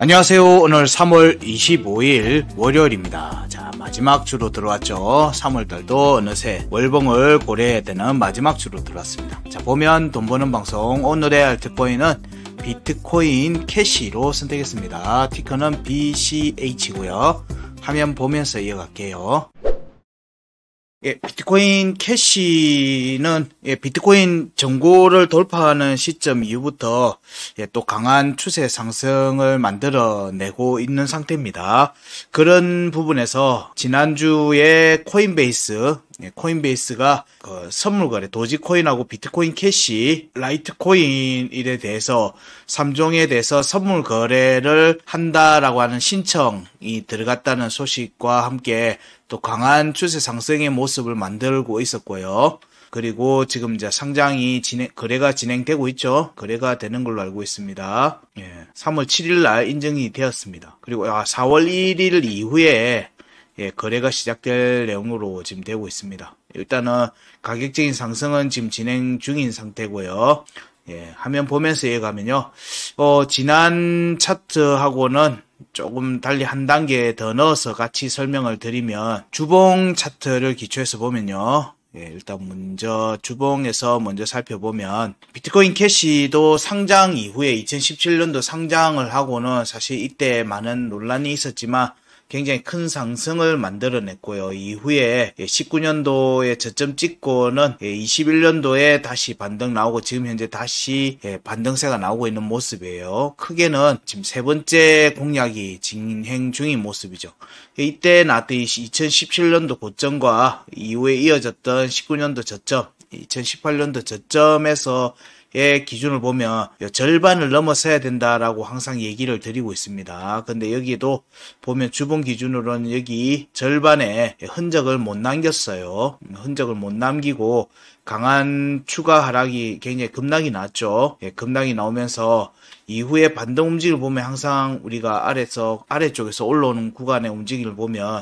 안녕하세요. 오늘 3월 25일 월요일입니다. 자, 마지막 주로 들어왔죠. 3월달도 어느새 월봉을 고려해야 되는 마지막 주로 들어왔습니다. 자, 보면 돈 버는 방송 오늘의 알트코인은 비트코인 캐시로 선택했습니다. 티커는 BCH고요. 화면 보면서 이어갈게요. 비트코인 캐시는 비트코인 정고를 돌파하는 시점 이후부터 또 강한 추세 상승을 만들어내고 있는 상태입니다. 그런 부분에서 지난주에 코인베이스가 선물 거래 도지코인하고 비트코인 캐시, 라이트코인에 대해서 3종에 대해서 선물 거래를 한다라고 하는 신청이 들어갔다는 소식과 함께 또 강한 추세 상승의 모습을 만들고 있었고요. 그리고 지금 이제 상장이 거래가 진행되고 있죠. 거래가 되는 걸로 알고 있습니다. 3월 7일 날 인증이 되었습니다. 그리고 4월 1일 이후에 거래가 시작될 내용으로 지금 되고 있습니다. 일단은 가격적인 상승은 지금 진행 중인 상태고요. 화면 보면서 이어가면요. 지난 차트하고는 조금 달리 한 단계 더 넣어서 같이 설명을 드리면 주봉 차트를 기초해서 보면요. 일단 먼저 주봉에서 먼저 살펴보면 비트코인 캐시도 상장 이후에 2017년도 상장을 하고는 사실 이때 많은 논란이 있었지만 굉장히 큰 상승을 만들어냈고요. 이후에 19년도에 저점 찍고는 21년도에 다시 반등 나오고 지금 현재 다시 반등세가 나오고 있는 모습이에요. 크게는 지금 세 번째 공략이 진행 중인 모습이죠. 이때 나왔던 2017년도 고점과 이후에 이어졌던 19년도 저점, 2018년도 저점에서 기준을 보면 절반을 넘어서야 된다라고 항상 얘기를 드리고 있습니다. 근데 여기도 보면 주봉 기준으로는 여기 절반의 흔적을 못 남겼어요. 흔적을 못 남기고 강한 추가 하락이 굉장히 급락이 났죠. 급락이 나오면서 이후에 반등 움직임을 보면 항상 우리가 아래쪽에서 올라오는 구간의 움직임을 보면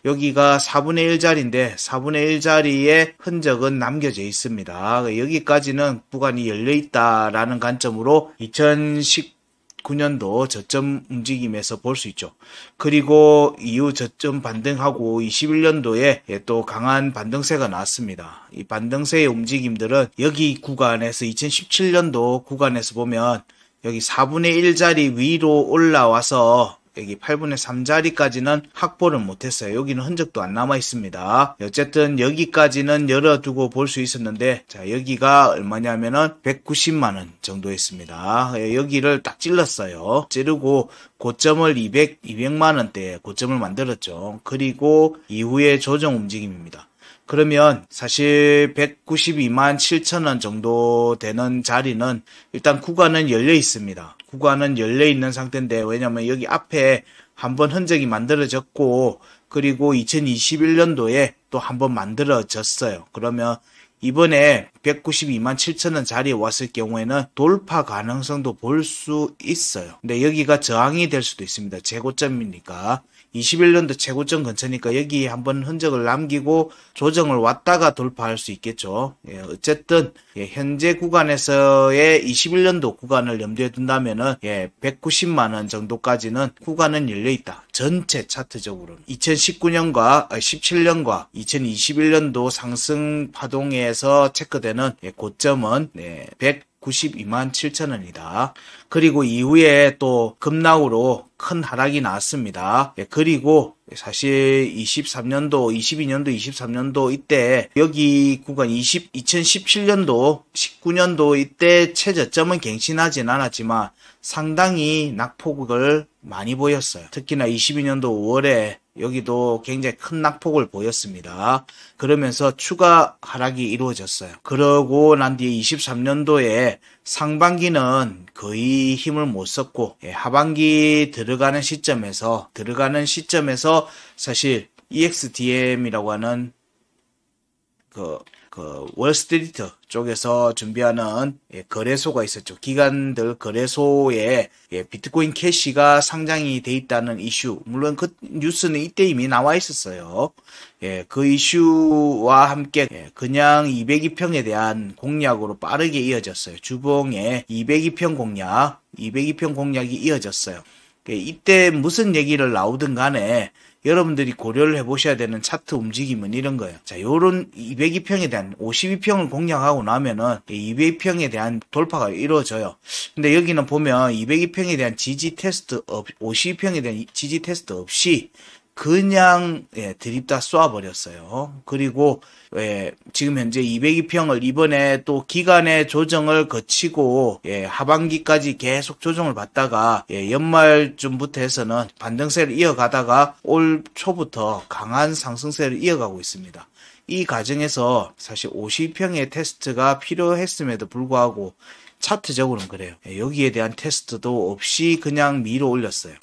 여기가 4분의 1 자리인데 4분의 1 자리의 흔적은 남겨져 있습니다. 여기까지는 구간이 열려 있다라는 관점으로 2019년도 저점 움직임에서 볼 수 있죠. 그리고 이후 저점 반등하고 21년도에 또 강한 반등세가 나왔습니다. 이 반등세의 움직임들은 여기 구간에서 2017년도 구간에서 보면 여기 4분의 1 자리 위로 올라와서 여기 8분의 3 자리까지는 확보를 못했어요. 여기는 흔적도 안 남아 있습니다. 어쨌든 여기까지는 열어두고 볼 수 있었는데, 자, 여기가 얼마냐면은 190만원 정도였습니다. 여기를 딱 찔렀어요. 찌르고 고점을 200만원대 고점을 만들었죠. 그리고 이후에 조정 움직임입니다. 그러면 사실 192만 7천원 정도 되는 자리는 일단 구간은 열려 있습니다. 구간은 열려 있는 상태인데 왜냐면 여기 앞에 한번 흔적이 만들어졌고 그리고 2021년도에 또 한번 만들어졌어요. 그러면 이번에 192만 7천원 자리에 왔을 경우에는 돌파 가능성도 볼 수 있어요. 근데 여기가 저항이 될 수도 있습니다. 재고점이니까. 21년도 최고점 근처니까 여기 한번 흔적을 남기고 조정을 왔다가 돌파할 수 있겠죠. 어쨌든 현재 구간에서의 21년도 구간을 염두에 둔다면은 190만원 정도까지는 구간은 열려있다. 전체 차트적으로는 2019년과 17년과 2021년도 상승 파동에서 체크되는 고점은 192만 7천원이다. 그리고 이후에 또 급락으로 큰 하락이 나왔습니다. 그리고 사실 23년도, 22년도, 23년도 이때 여기 구간 2017년도, 19년도 이때 최저점은 갱신하진 않았지만 상당히 낙폭을 많이 보였어요. 특히나 22년도 5월에 여기도 굉장히 큰 낙폭을 보였습니다. 그러면서 추가 하락이 이루어졌어요. 그러고 난 뒤에 23년도에 상반기는 거의 힘을 못 썼고 하반기 들어가는 시점에서 사실 EXDM이라고 하는 월스트리트 쪽에서 준비하는 거래소가 있었죠. 기관들 거래소에 비트코인 캐시가 상장이 돼 있다는 이슈, 물론 그 뉴스는 이때 이미 나와 있었어요. 그 이슈와 함께 그냥 202평에 대한 공략으로 빠르게 이어졌어요. 주봉에 202평 공략이 이어졌어요. 이때 무슨 얘기를 나오든 간에 여러분들이 고려를 해보셔야 되는 차트 움직임은 이런 거예요. 자, 요런 202평에 대한 52평을 공략하고 나면은 202평에 대한 돌파가 이루어져요. 근데 여기는 보면 202평에 대한 지지 테스트 52평에 대한 지지 테스트 없이 그냥 드립다 쏘아버렸어요. 그리고 지금 현재 202평을 이번에 또 기간의 조정을 거치고 하반기까지 계속 조정을 받다가 연말쯤부터 해서는 반등세를 이어가다가 올 초부터 강한 상승세를 이어가고 있습니다. 이 과정에서 사실 50평의 테스트가 필요했음에도 불구하고 차트적으로는 그래요. 여기에 대한 테스트도 없이 그냥 밀어 올렸어요.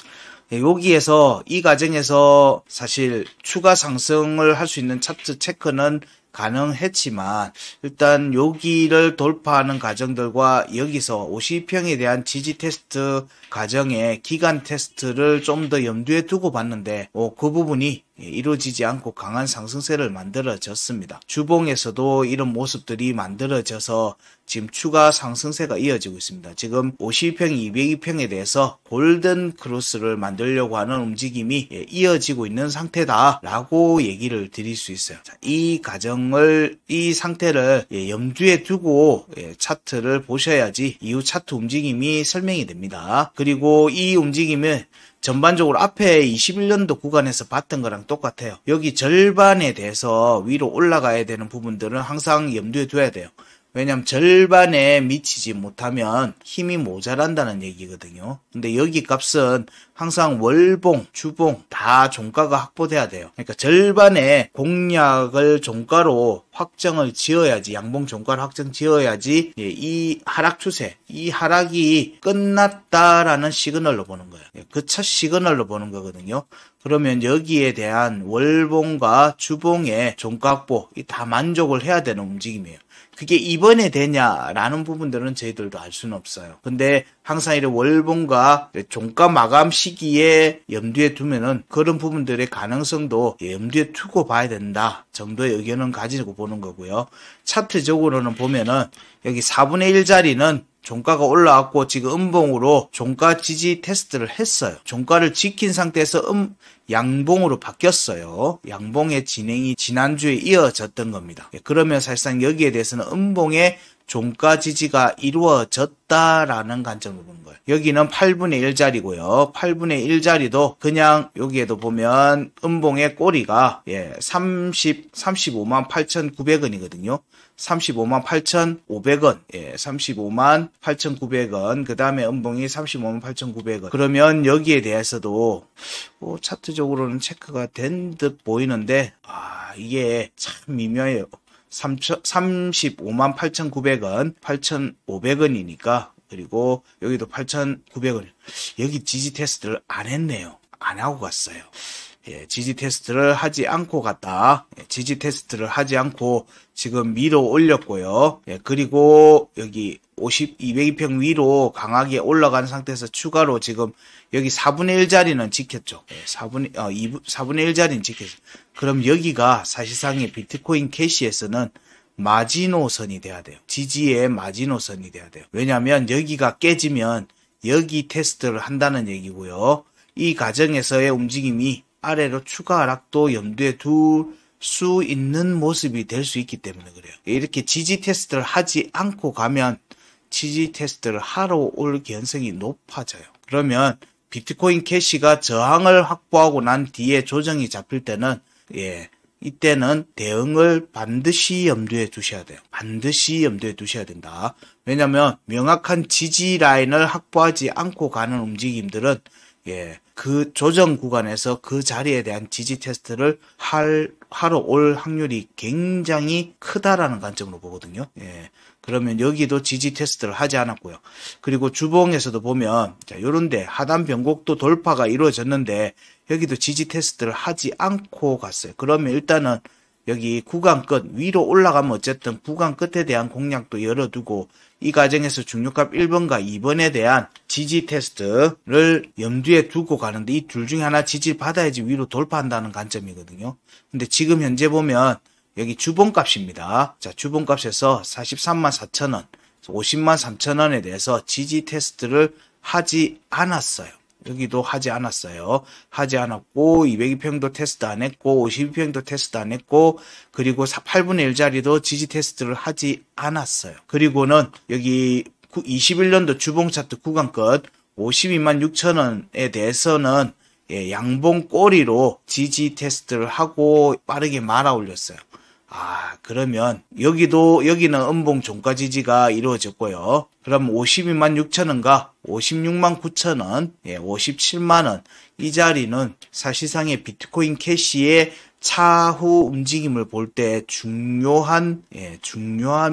여기에서 이 과정에서 사실 추가 상승을 할 수 있는 차트 체크는 가능했지만 일단 여기를 돌파하는 과정들과 여기서 50평에 대한 지지 테스트 과정의 기간 테스트를 좀 더 염두에 두고 봤는데 그 부분이 이루어지지 않고 강한 상승세를 만들어졌습니다. 주봉에서도 이런 모습들이 만들어져서 지금 추가 상승세가 이어지고 있습니다. 지금 52평, 202평에 대해서 골든 크로스를 만들려고 하는 움직임이 이어지고 있는 상태다라고 얘기를 드릴 수 있어요. 자, 이 상태를 염두에 두고 차트를 보셔야지 이후 차트 움직임이 설명이 됩니다. 그리고 이 움직임은 전반적으로 앞에 21년도 구간에서 봤던 거랑 똑같아요. 여기 절반에 대해서 위로 올라가야 되는 부분들은 항상 염두에 둬야 돼요. 왜냐면 절반에 미치지 못하면 힘이 모자란다는 얘기거든요. 근데 여기 값은 항상 월봉, 주봉 다 종가가 확보돼야 돼요. 그러니까 절반의 공략을 종가로 확정을 지어야지, 양봉 종가를 확정 지어야지 이 하락 추세, 이 하락이 끝났다라는 시그널로 보는 거예요. 그 첫 시그널로 보는 거거든요. 그러면 여기에 대한 월봉과 주봉의 종가 확보 다 만족을 해야 되는 움직임이에요. 그게 이번에 되냐라는 부분들은 저희들도 알 수는 없어요. 근데 항상 이런 월봉과 종가 마감 시기에 염두에 두면은 그런 부분들의 가능성도 염두에 두고 봐야 된다 정도의 의견은 가지고 보는 거고요. 차트적으로는 보면은 여기 4분의 1 자리는 종가가 올라왔고 지금 음봉으로 종가 지지 테스트를 했어요. 종가를 지킨 상태에서 양봉으로 바뀌었어요. 양봉의 진행이 지난주에 이어졌던 겁니다. 그러면 사실상 여기에 대해서는 음봉의 종가 지지가 이루어졌다라는 관점으로 보는 거예요. 여기는 8분의 1 자리고요. 8분의 1 자리도 그냥 여기에도 보면 음봉의 꼬리가 35만 8,900원이거든요. 35만 8,500원, 35만 8,900원, 그 다음에 음봉이 35만 8,900원. 그러면 여기에 대해서도 차트적으로는 체크가 된 듯 보이는데, 이게 참 미묘해요. 35만 8,900원, 8,500원이니까, 그리고 여기도 8,900원. 여기 지지 테스트를 안 했네요. 안 하고 갔어요. 지지 테스트를 하지 않고 갔다. 지지 테스트를 하지 않고 지금 밀어 올렸고요. 그리고 여기 202평 위로 강하게 올라간 상태에서 추가로 지금 여기 4분의 1 자리는 지켰죠. 4분의 1 자리는 지켰죠. 그럼 여기가 사실상의 비트코인 캐시에서는 마지노선이 돼야 돼요. 지지의 마지노선이 돼야 돼요. 왜냐하면 여기가 깨지면 여기 테스트를 한다는 얘기고요. 이 과정에서의 움직임이 아래로 추가 하락도 염두에 둘 수 있는 모습이 될 수 있기 때문에 그래요. 이렇게 지지 테스트를 하지 않고 가면 지지 테스트를 하러 올 가능성이 높아져요. 그러면 비트코인 캐시가 저항을 확보하고 난 뒤에 조정이 잡힐 때는 이때는 대응을 반드시 염두에 두셔야 돼요. 반드시 염두에 두셔야 된다. 왜냐하면 명확한 지지 라인을 확보하지 않고 가는 움직임들은 그 조정 구간에서 그 자리에 대한 지지 테스트를 하러 올 확률이 굉장히 크다라는 관점으로 보거든요. 그러면 여기도 지지 테스트를 하지 않았고요. 그리고 주봉에서도 보면 요런데 하단 변곡도 돌파가 이루어졌는데 여기도 지지 테스트를 하지 않고 갔어요. 그러면 일단은 여기 구간 끝 위로 올라가면 어쨌든 구간 끝에 대한 공략도 열어두고 이 과정에서 중요값 1번과 2번에 대한 지지 테스트를 염두에 두고 가는데 이 둘 중에 하나 지지를 받아야지 위로 돌파한다는 관점이거든요. 근데 지금 현재 보면 여기 주봉값입니다. 자, 주봉값에서 43만 4천원, 50만 3천원에 대해서 지지 테스트를 하지 않았어요. 여기도 하지 않았어요. 하지 않았고 202평도 테스트 안 했고 52평도 테스트 안 했고 그리고 8분의 1짜리도 지지 테스트를 하지 않았어요. 그리고는 여기 21년도 주봉 차트 구간끝 52만 6천 원에 대해서는 양봉 꼬리로 지지 테스트를 하고 빠르게 말아 올렸어요. 그러면 여기는 음봉 종가 지지가 이루어졌고요. 그럼 52만 6천 원과 56만 9천 원, 57만 원 이 자리는 사실상의 비트코인 캐시의 차후 움직임을 볼 때 중요한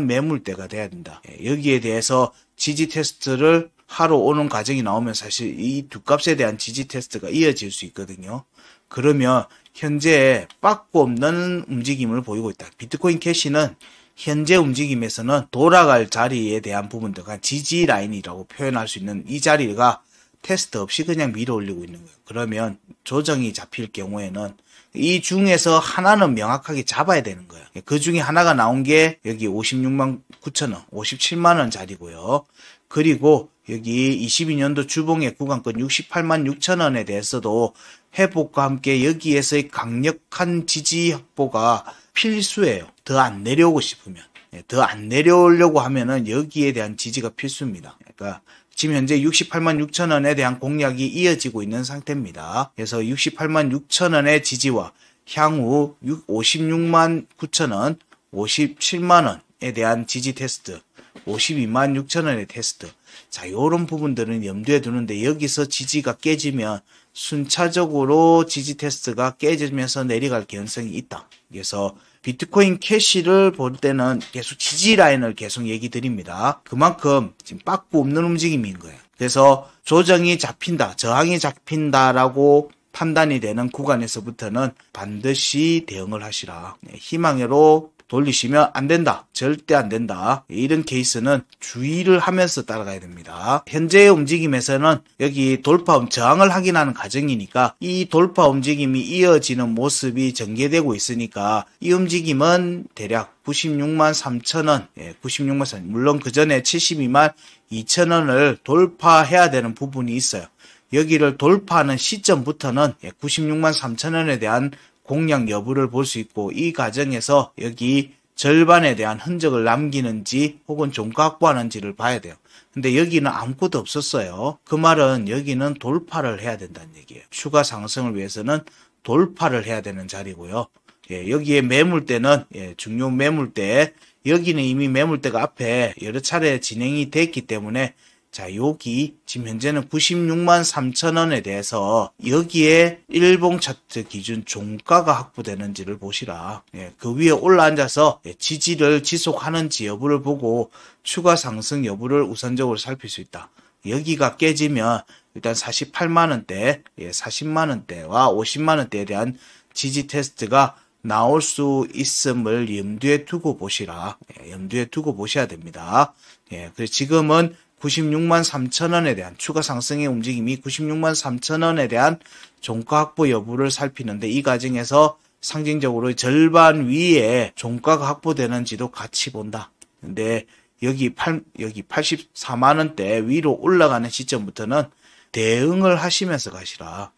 매물대가 돼야 된다. 여기에 대해서 지지 테스트를 하러 오는 과정이 나오면 사실 이 두 값에 대한 지지 테스트가 이어질 수 있거든요. 그러면 현재 빠꾸 없는 움직임을 보이고 있다. 비트코인 캐시는 현재 움직임에서는 돌아갈 자리에 대한 부분들, 지지 라인이라고 표현할 수 있는 이 자리가 테스트 없이 그냥 밀어 올리고 있는 거예요. 그러면 조정이 잡힐 경우에는 이 중에서 하나는 명확하게 잡아야 되는 거예요. 그 중에 하나가 나온 게 여기 56만 9천 원, 57만 원 자리고요. 그리고 여기 22년도 주봉의 구간권 68만 6천 원에 대해서도 회복과 함께 여기에서의 강력한 지지 확보가 필수예요. 더 안 내려오고 싶으면. 더 안 내려오려고 하면은 여기에 대한 지지가 필수입니다. 그러니까 지금 현재 68만 6천 원에 대한 공략이 이어지고 있는 상태입니다. 그래서 68만 6천 원의 지지와 향후 56만 9천 원, 57만 원에 대한 지지 테스트, 52만 6천 원의 테스트. 자, 요런 부분들은 염두에 두는데 여기서 지지가 깨지면 순차적으로 지지 테스트가 깨지면서 내려갈 가능성이 있다. 그래서 비트코인 캐시를 볼 때는 계속 지지 라인을 계속 얘기 드립니다. 그만큼 지금 빠꾸 없는 움직임인 거예요. 그래서 조정이 잡힌다, 저항이 잡힌다라고 판단이 되는 구간에서부터는 반드시 대응을 하시라. 희망으로 돌리시면 안 된다. 절대 안 된다. 이런 케이스는 주의를 하면서 따라가야 됩니다. 현재의 움직임에서는 여기 돌파 저항을 확인하는 과정이니까 이 돌파 움직임이 이어지는 모습이 전개되고 있으니까 이 움직임은 대략 96만 3천 원, 96만 3천 원, 물론 그 전에 72만 2천 원을 돌파해야 되는 부분이 있어요. 여기를 돌파하는 시점부터는 96만 3천 원에 대한 공략 여부를 볼 수 있고 이 과정에서 여기 절반에 대한 흔적을 남기는지 혹은 종가 확보하는지를 봐야 돼요. 근데 여기는 아무것도 없었어요. 그 말은 여기는 돌파를 해야 된다는 얘기예요. 추가 상승을 위해서는 돌파를 해야 되는 자리고요. 여기에 매물대는 중요 매물대, 여기는 이미 매물대가 앞에 여러 차례 진행이 됐기 때문에 자, 여기 지금 현재는 96만 3천 원에 대해서 여기에 일봉 차트 기준 종가가 확보되는지를 보시라. 그 위에 올라앉아서 지지를 지속하는지 여부를 보고 추가 상승 여부를 우선적으로 살필 수 있다. 여기가 깨지면 일단 48만 원대, 40만 원대와 50만 원대에 대한 지지 테스트가 나올 수 있음을 염두에 두고 보시라. 염두에 두고 보셔야 됩니다. 그래서 지금은 96만 3천 원에 대한 추가 상승의 움직임이 96만 3천 원에 대한 종가 확보 여부를 살피는데 이 과정에서 상징적으로 절반 위에 종가가 확보되는지도 같이 본다. 근데 여기 84만 원대 위로 올라가는 시점부터는 대응을 하시면서 가시라.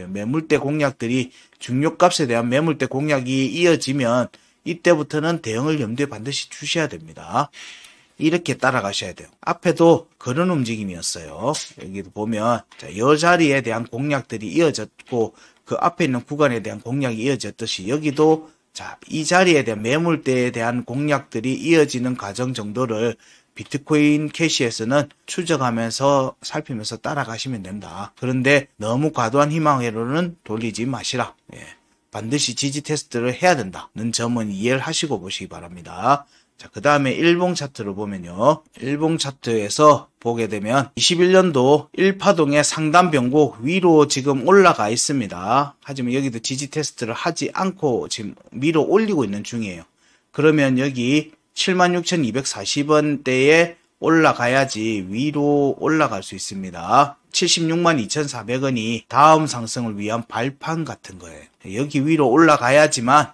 매물대 공략들이 중요값에 대한 매물대 공략이 이어지면 이때부터는 대응을 염두에 반드시 주셔야 됩니다. 이렇게 따라가셔야 돼요. 앞에도 그런 움직임이었어요. 여기도 보면 이 자리에 대한 공략들이 이어졌고 그 앞에 있는 구간에 대한 공략이 이어졌듯이 여기도 이 자리에 대한 매물대에 대한 공략들이 이어지는 과정 정도를 비트코인 캐시에서는 추적하면서 살피면서 따라가시면 된다. 그런데 너무 과도한 희망회로는 돌리지 마시라. 반드시 지지 테스트를 해야 된다는 점은 이해를 하시고 보시기 바랍니다. 자, 그 다음에 일봉 차트를 보면요. 일봉 차트에서 보게 되면 21년도 1파동의 상단 변곡 위로 지금 올라가 있습니다. 하지만 여기도 지지 테스트를 하지 않고 지금 밀어 올리고 있는 중이에요. 그러면 여기 76,240원대에 올라가야지 위로 올라갈 수 있습니다. 76만 2,400원이 다음 상승을 위한 발판 같은 거예요. 여기 위로 올라가야지만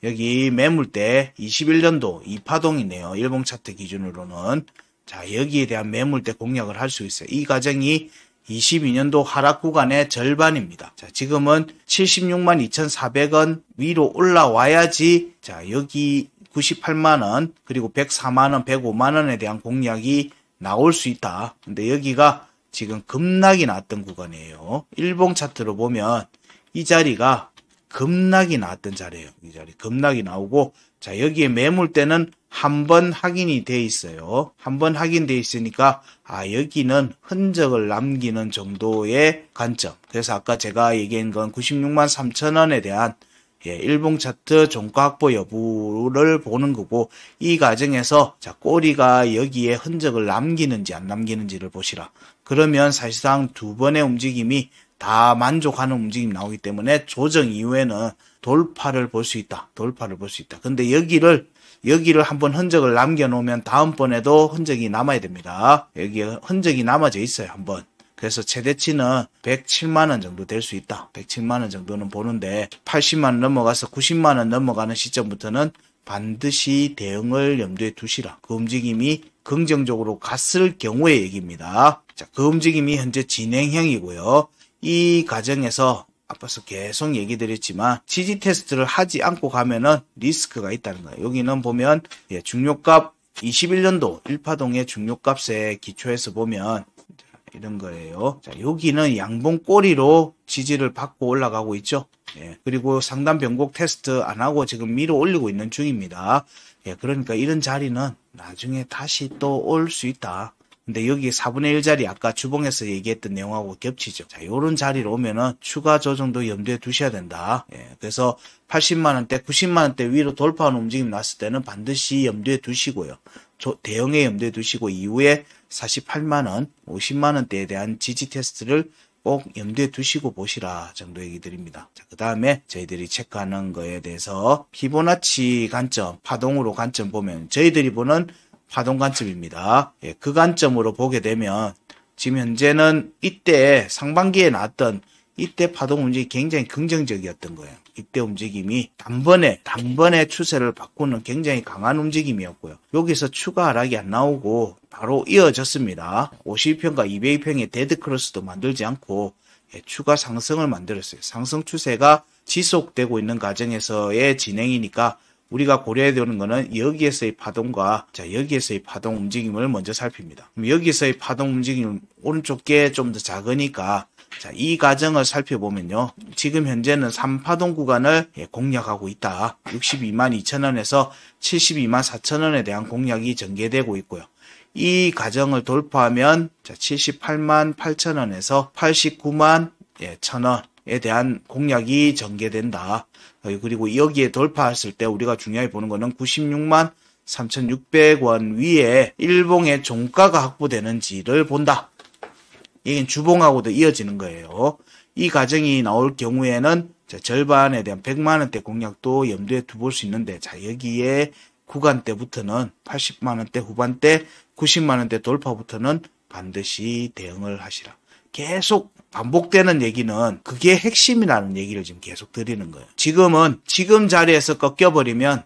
여기 매물대 21년도 2파동이네요. 일봉 차트 기준으로는. 자, 여기에 대한 매물대 공략을 할 수 있어요. 이 과정이 22년도 하락 구간의 절반입니다. 자, 지금은 76만 2,400원 위로 올라와야지, 자, 여기 98만원, 그리고 104만원, 105만원에 대한 공략이 나올 수 있다. 근데 여기가 지금 급락이 나왔던 구간이에요. 일봉 차트로 보면 이 자리가 급락이 나왔던 자리예요. 이 자리 급락이 나오고, 자, 여기에 매물대는 한 번 확인이 돼 있어요. 한 번 확인돼 있으니까 여기는 흔적을 남기는 정도의 관점. 그래서 아까 제가 얘기한 건 96만 3천원에 대한 일봉 차트 종가 확보 여부를 보는 거고, 이 과정에서 자, 꼬리가 여기에 흔적을 남기는지 안 남기는지를 보시라. 그러면 사실상 두 번의 움직임이 다 만족하는 움직임이 나오기 때문에 조정 이후에는 돌파를 볼 수 있다. 돌파를 볼 수 있다. 근데 여기를 한번 흔적을 남겨놓으면 다음번에도 흔적이 남아야 됩니다. 여기에 흔적이 남아져 있어요. 한번. 그래서 최대치는 107만원 정도 될 수 있다. 107만원 정도는 보는데 80만원 넘어가서 90만원 넘어가는 시점부터는 반드시 대응을 염두에 두시라. 그 움직임이 긍정적으로 갔을 경우의 얘기입니다. 자, 그 움직임이 현재 진행형이고요. 이 과정에서 앞서서 계속 얘기 드렸지만 지지 테스트를 하지 않고 가면은 리스크가 있다는 거예요. 여기는 보면 중요값 21년도 1파동의 중요값에 기초해서 보면 이런 거예요. 자, 여기는 양봉 꼬리로 지지를 받고 올라가고 있죠. 그리고 상단 변곡 테스트 안 하고 지금 밀어 올리고 있는 중입니다. 그러니까 이런 자리는 나중에 다시 또 올 수 있다. 근데 여기 4분의 1 자리 아까 주봉에서 얘기했던 내용하고 겹치죠. 자, 요런 자리로 오면은 추가 조정도 염두에 두셔야 된다. 그래서 80만원대, 90만원대 위로 돌파하는 움직임 났을 때는 반드시 염두에 두시고요. 대응에 염두에 두시고 이후에 48만원, 50만원대에 대한 지지 테스트를 꼭 염두에 두시고 보시라 정도 얘기 드립니다. 자, 그 다음에 저희들이 체크하는 거에 대해서 피보나치 관점, 파동으로 관점 보면 저희들이 보는 파동 관점입니다. 그 관점으로 보게 되면 지금 현재는 이때 상반기에 나왔던 이때 파동 움직임이 굉장히 긍정적이었던 거예요. 이때 움직임이 단번에 추세를 바꾸는 굉장히 강한 움직임이었고요. 여기서 추가 하락이 안 나오고 바로 이어졌습니다. 52평과 202평의 데드크로스도 만들지 않고 추가 상승을 만들었어요. 상승 추세가 지속되고 있는 과정에서의 진행이니까 우리가 고려해야 되는 거는 여기에서의 파동과 여기에서의 파동 움직임을 먼저 살핍니다. 그럼 여기서의 파동 움직임 오른쪽 게 좀 더 작으니까 이 과정을 살펴보면요. 지금 현재는 3파동 구간을 공략하고 있다. 62만 2천원에서 72만 4천원에 대한 공략이 전개되고 있고요. 이 과정을 돌파하면 78만 8천원에서 89만 1천원에 대한 공략이 전개된다. 그리고 여기에 돌파했을 때 우리가 중요하게 보는 거는 96만 3,600원 위에 일봉의 종가가 확보되는지를 본다. 이게 주봉하고도 이어지는 거예요. 이 과정이 나올 경우에는 절반에 대한 100만원대 공략도 염두에 두볼 수 있는데, 여기에 구간대부터는 80만원대 후반대, 90만원대 돌파부터는 반드시 대응을 하시라. 계속 반복되는 얘기는 그게 핵심이라는 얘기를 지금 계속 드리는 거예요. 지금 자리에서 꺾이면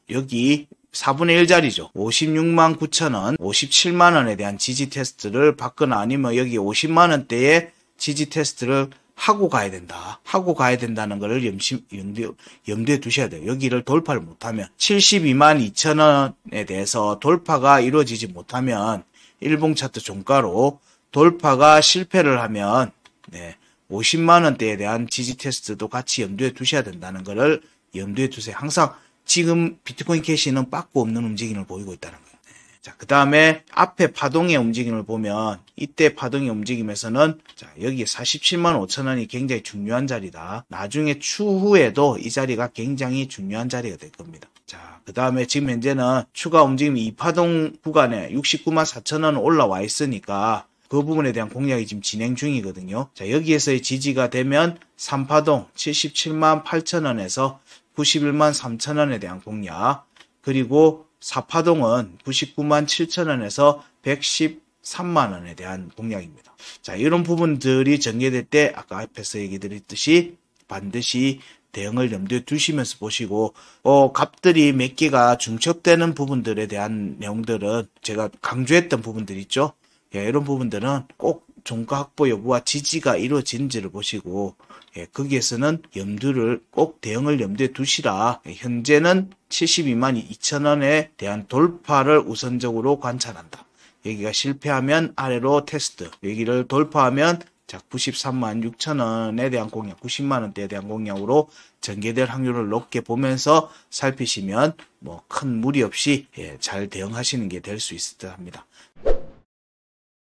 여기 4분의 1 자리죠. 56만 9천원, 57만원에 대한 지지 테스트를 받거나 아니면 여기 50만원대의 지지 테스트를 하고 가야 된다. 하고 가야 된다는 것을 염두에 두셔야 돼요. 여기를 돌파를 못하면 72만 2천원에 대해서 돌파가 이루어지지 못하면 일봉 차트 종가로 돌파가 실패를 하면 50만원대에 대한 지지 테스트도 같이 염두에 두셔야 된다는 것을 염두에 두세요. 항상 지금 비트코인 캐시는 빠꾸 없는 움직임을 보이고 있다는 거예요. 자, 그 다음에 앞에 파동의 움직임을 보면 이때 파동의 움직임에서는 여기 47만 5천원이 굉장히 중요한 자리다. 나중에 추후에도 이 자리가 굉장히 중요한 자리가 될 겁니다. 자, 그 다음에 지금 현재는 추가 움직임이 2파동 구간에 69만 4천원 올라와 있으니까 그 부분에 대한 공략이 지금 진행 중이거든요. 자, 여기에서의 지지가 되면 3파동 77만 8천원에서 91만 3천원에 대한 공략, 그리고 4파동은 99만 7천원에서 113만원에 대한 공략입니다. 자, 이런 부분들이 전개될 때 아까 앞에서 얘기 드렸듯이 반드시 대응을 염두에 두시면서 보시고, 값들이 몇 개가 중첩되는 부분들에 대한 내용들은 제가 강조했던 부분들 있죠. 이런 부분들은 꼭 종가 확보 여부와 지지가 이루어지는지를 보시고 거기에서는 염두를 꼭 대응을 염두에 두시라. 현재는 72만 2천원에 대한 돌파를 우선적으로 관찰한다. 여기가 실패하면 아래로 테스트, 여기를 돌파하면 자 93만 6천원에 대한 공략, 90만원대에 대한 공략으로 전개될 확률을 높게 보면서 살피시면 뭐 큰 무리 없이 잘 대응하시는 게 될 수 있을 듯 합니다.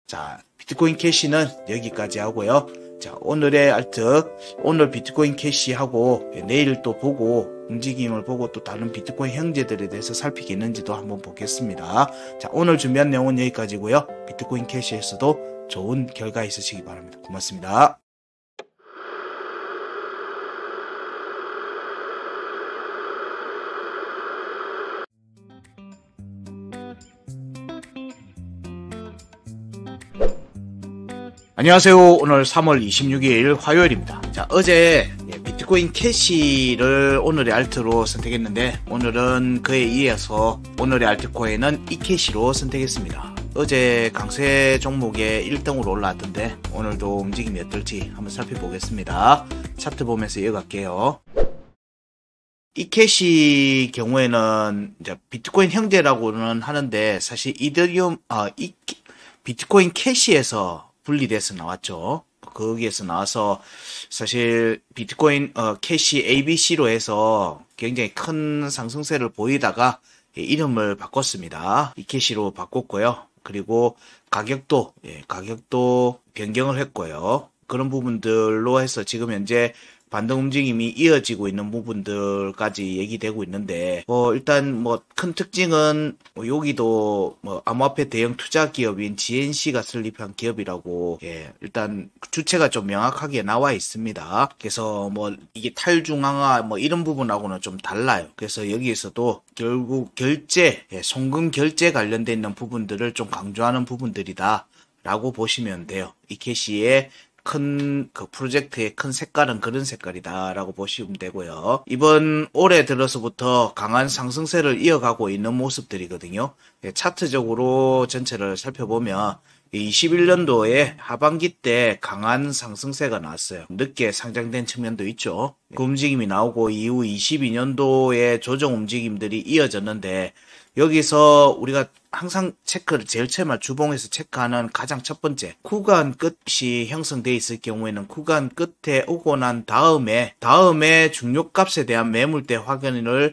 자, 비트코인 캐시는 여기까지 하고요. 자, 오늘의 알트, 오늘 비트코인 캐시하고 내일 또 보고 움직임을 보고 또 다른 비트코인 형제들에 대해서 살피겠는지도 한번 보겠습니다. 자, 오늘 준비한 내용은 여기까지고요. 비트코인 캐시에서도 좋은 결과 있으시기 바랍니다. 고맙습니다. 안녕하세요. 오늘 3월 26일 화요일입니다. 자, 어제 비트코인 캐시를 오늘의 알트로 선택했는데 오늘은 그에 이어서 오늘의 알트코인은 이캐시로 선택했습니다. 어제 강세 종목에 1등으로 올라왔던데 오늘도 움직임이 어떨지 한번 살펴보겠습니다. 차트 보면서 이어갈게요. 이캐시 경우에는 이제 비트코인 형제라고는 하는데 사실 이더리움 비트코인 캐시에서 분리돼서 나왔죠. 거기에서 나와서 사실 비트코인 캐시 ABC로 해서 굉장히 큰 상승세를 보이다가 이름을 바꿨습니다. 이캐시로 바꿨고요. 그리고 가격도 변경을 했고요. 그런 부분들로 해서 지금 현재 반등 움직임이 이어지고 있는 부분들까지 얘기되고 있는데 일단 큰 특징은 여기도 암호화폐 대형 투자 기업인 GNC가 설립한 기업이라고 일단 주체가 좀 명확하게 나와 있습니다. 그래서 이게 탈중앙화 이런 부분하고는 좀 달라요. 그래서 여기에서도 결국 송금 결제 관련돼 있는 부분들을 좀 강조하는 부분들이다 라고 보시면 돼요. 이캐시의 큰 프로젝트의 큰 색깔은 그런 색깔이다 라고 보시면 되고요. 이번 올해 들어서부터 강한 상승세를 이어가고 있는 모습들이거든요. 차트적으로 전체를 살펴보면 21년도에 하반기 때 강한 상승세가 나왔어요. 늦게 상장된 측면도 있죠. 그 움직임이 나오고 이후 22년도에 조정 움직임들이 이어졌는데 여기서 우리가 항상 체크를 제일 처음에 주봉에서 체크하는 가장 첫 번째 구간 끝이 형성되어 있을 경우에는 구간 끝에 오고 난 다음에 중요값에 대한 매물대 확인을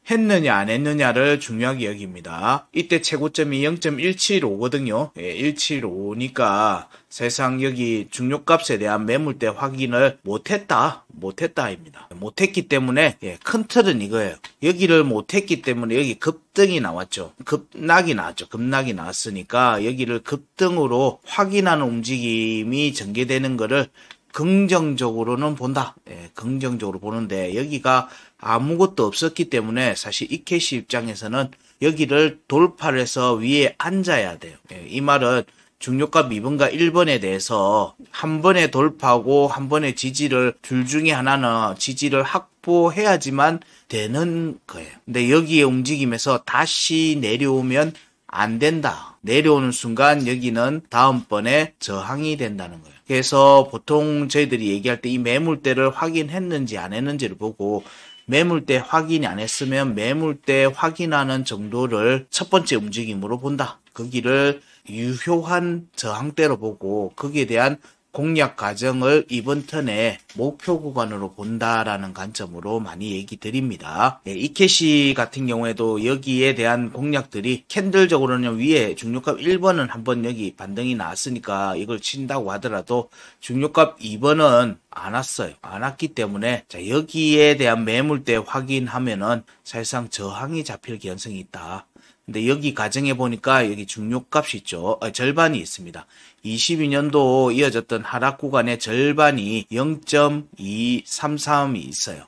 했느냐 안 했느냐를 중요하게 여깁니다. 이때 최고점이 0.175거든요. 175니까 사실상 여기 중요값에 대한 매물대 확인을 못했다입니다. 못했기 때문에 큰 틀은 이거예요. 여기를 못했기 때문에 여기 급등이 나왔죠. 급락이 나왔으니까 여기를 급등으로 확인하는 움직임이 전개되는 거를 긍정적으로는 본다. 긍정적으로 보는데 여기가 아무것도 없었기 때문에 사실 이캐시 입장에서는 여기를 돌파를 해서 위에 앉아야 돼요. 이 말은 중요값 2번과 1번에 대해서 한 번에 돌파하고 한 번에 지지를 둘 중에 하나는 지지를 확보해야지만 되는 거예요. 근데 여기에 움직임에서 다시 내려오면 안 된다. 내려오는 순간 여기는 다음번에 저항이 된다는 거예요. 그래서 보통 저희들이 얘기할 때 이 매물대를 확인했는지 안 했는지를 보고 매물대 확인이 안 했으면 매물대 확인하는 정도를 첫 번째 움직임으로 본다. 거기를 유효한 저항대로 보고 거기에 대한 공략 과정을 이번 턴에 목표 구간으로 본다라는 관점으로 많이 얘기 드립니다. 이캐시 같은 경우에도 여기에 대한 공략들이 캔들적으로는 위에 중요값 1번은 한번 여기 반등이 나왔으니까 이걸 친다고 하더라도 중요값 2번은 안 왔어요. 안 왔기 때문에 자 여기에 대한 매물대 확인하면은 사실상 저항이 잡힐 가능성이 있다. 근데 여기 가정해 보니까 여기 중요값이 있죠. 절반이 있습니다. 22년도 이어졌던 하락 구간의 절반이 0.233이 있어요.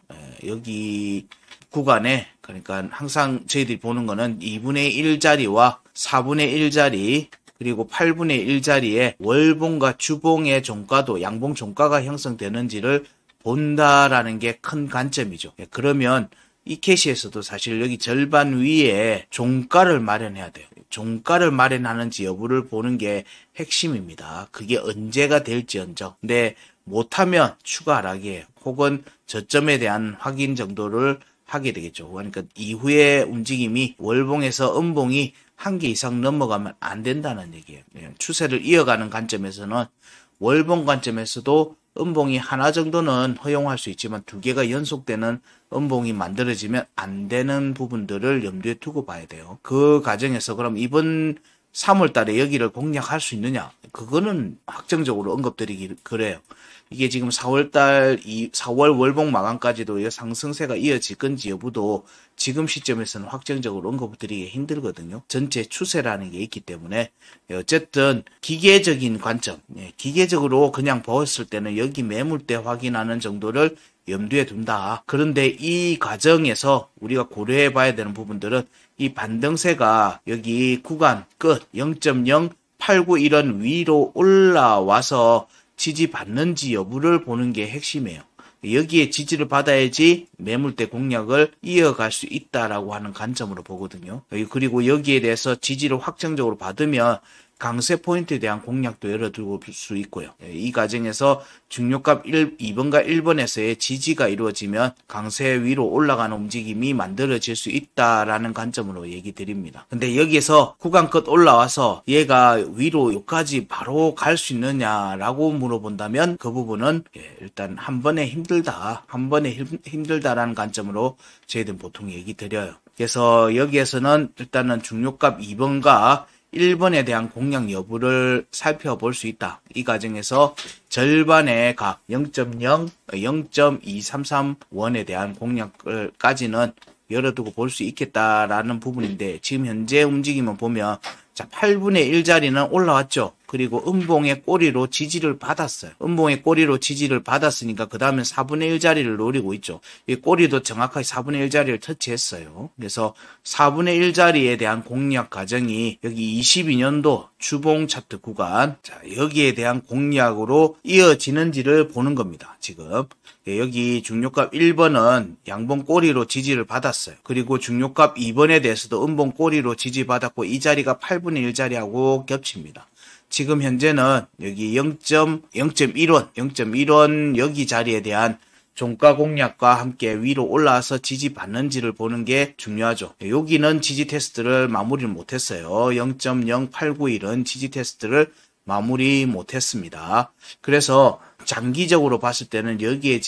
여기 구간에 그러니까 항상 저희들이 보는 거는 2분의 1 자리와 4분의 1 자리 그리고 8분의 1 자리에 월봉과 주봉의 종가도 양봉 종가가 형성되는지를 본다라는 게 큰 관점이죠. 그러면 이 캐시에서도 사실 여기 절반 위에 종가를 마련해야 돼요. 종가를 마련하는지 여부를 보는 게 핵심입니다. 그게 언제가 될지언정. 근데 못하면 추가 하락이에요. 혹은 저점에 대한 확인 정도를 하게 되겠죠. 그러니까 이후의 움직임이 월봉에서 음봉이 한 개 이상 넘어가면 안 된다는 얘기예요. 추세를 이어가는 관점에서는 월봉 관점에서도 음봉이 하나 정도는 허용할 수 있지만 두 개가 연속되는 음봉이 만들어지면 안 되는 부분들을 염두에 두고 봐야 돼요. 그 과정에서 그럼 이번 3월 달에 여기를 공략할 수 있느냐? 그거는 확정적으로 언급드리기 그래요. 이게 지금 4월 월봉 마감까지도 상승세가 이어질 건지 여부도 지금 시점에서는 확정적으로 언급드리기 힘들거든요. 전체 추세라는 게 있기 때문에 어쨌든 기계적인 관점, 기계적으로 그냥 보았을 때는 여기 매물대 확인하는 정도를 염두에 둔다. 그런데 이 과정에서 우리가 고려해 봐야 되는 부분들은 이 반등세가 여기 구간 끝 0.0891원 위로 올라와서 지지받는지 여부를 보는 게 핵심이에요. 여기에 지지를 받아야지 매물대 공략을 이어갈 수 있다라고 하는 관점으로 보거든요. 그리고 여기에 대해서 지지를 확정적으로 받으면 강세 포인트에 대한 공략도 열어두고 볼 수 있고요. 이 과정에서 중요값 2번과 1번에서의 지지가 이루어지면 강세 위로 올라가는 움직임이 만들어질 수 있다라는 관점으로 얘기 드립니다. 근데 여기에서 구간 끝 올라와서 얘가 위로 여기까지 바로 갈 수 있느냐라고 물어본다면 그 부분은 일단 한 번에 힘들다라는 관점으로 저희들은 보통 얘기 드려요. 그래서 여기에서는 일단은 중요값 2번과 1번에 대한 공략 여부를 살펴볼 수 있다. 이 과정에서 절반의 각 0.233원에 대한 공략까지는 열어두고 볼 수 있겠다라는 부분인데 지금 현재 움직임을 보면 자 8분의 1 자리는 올라왔죠. 그리고 음봉의 꼬리로 지지를 받았어요. 음봉의 꼬리로 지지를 받았으니까 그 다음에 4분의 1 자리를 노리고 있죠. 이 꼬리도 정확하게 4분의 1 자리를 터치했어요. 그래서 4분의 1 자리에 대한 공략 과정이 여기 22년도 주봉 차트 구간 자 여기에 대한 공략으로 이어지는지를 보는 겁니다. 지금 여기 중요값 1번은 양봉 꼬리로 지지를 받았어요. 그리고 중요값 2번에 대해서도 음봉 꼬리로 지지받았고 이 자리가 8분의 1 자리하고 겹칩니다. 지금 현재는 여기 0.1원 여기 자리에 대한 종가 공략과 함께 위로 올라와서 지지받는지를 보는 게 중요하죠. 여기는 지지 테스트를 마무리를 못했어요. 0.0891은 지지 테스트를 마무리 못했습니다. 그래서 장기적으로 봤을 때는 여기에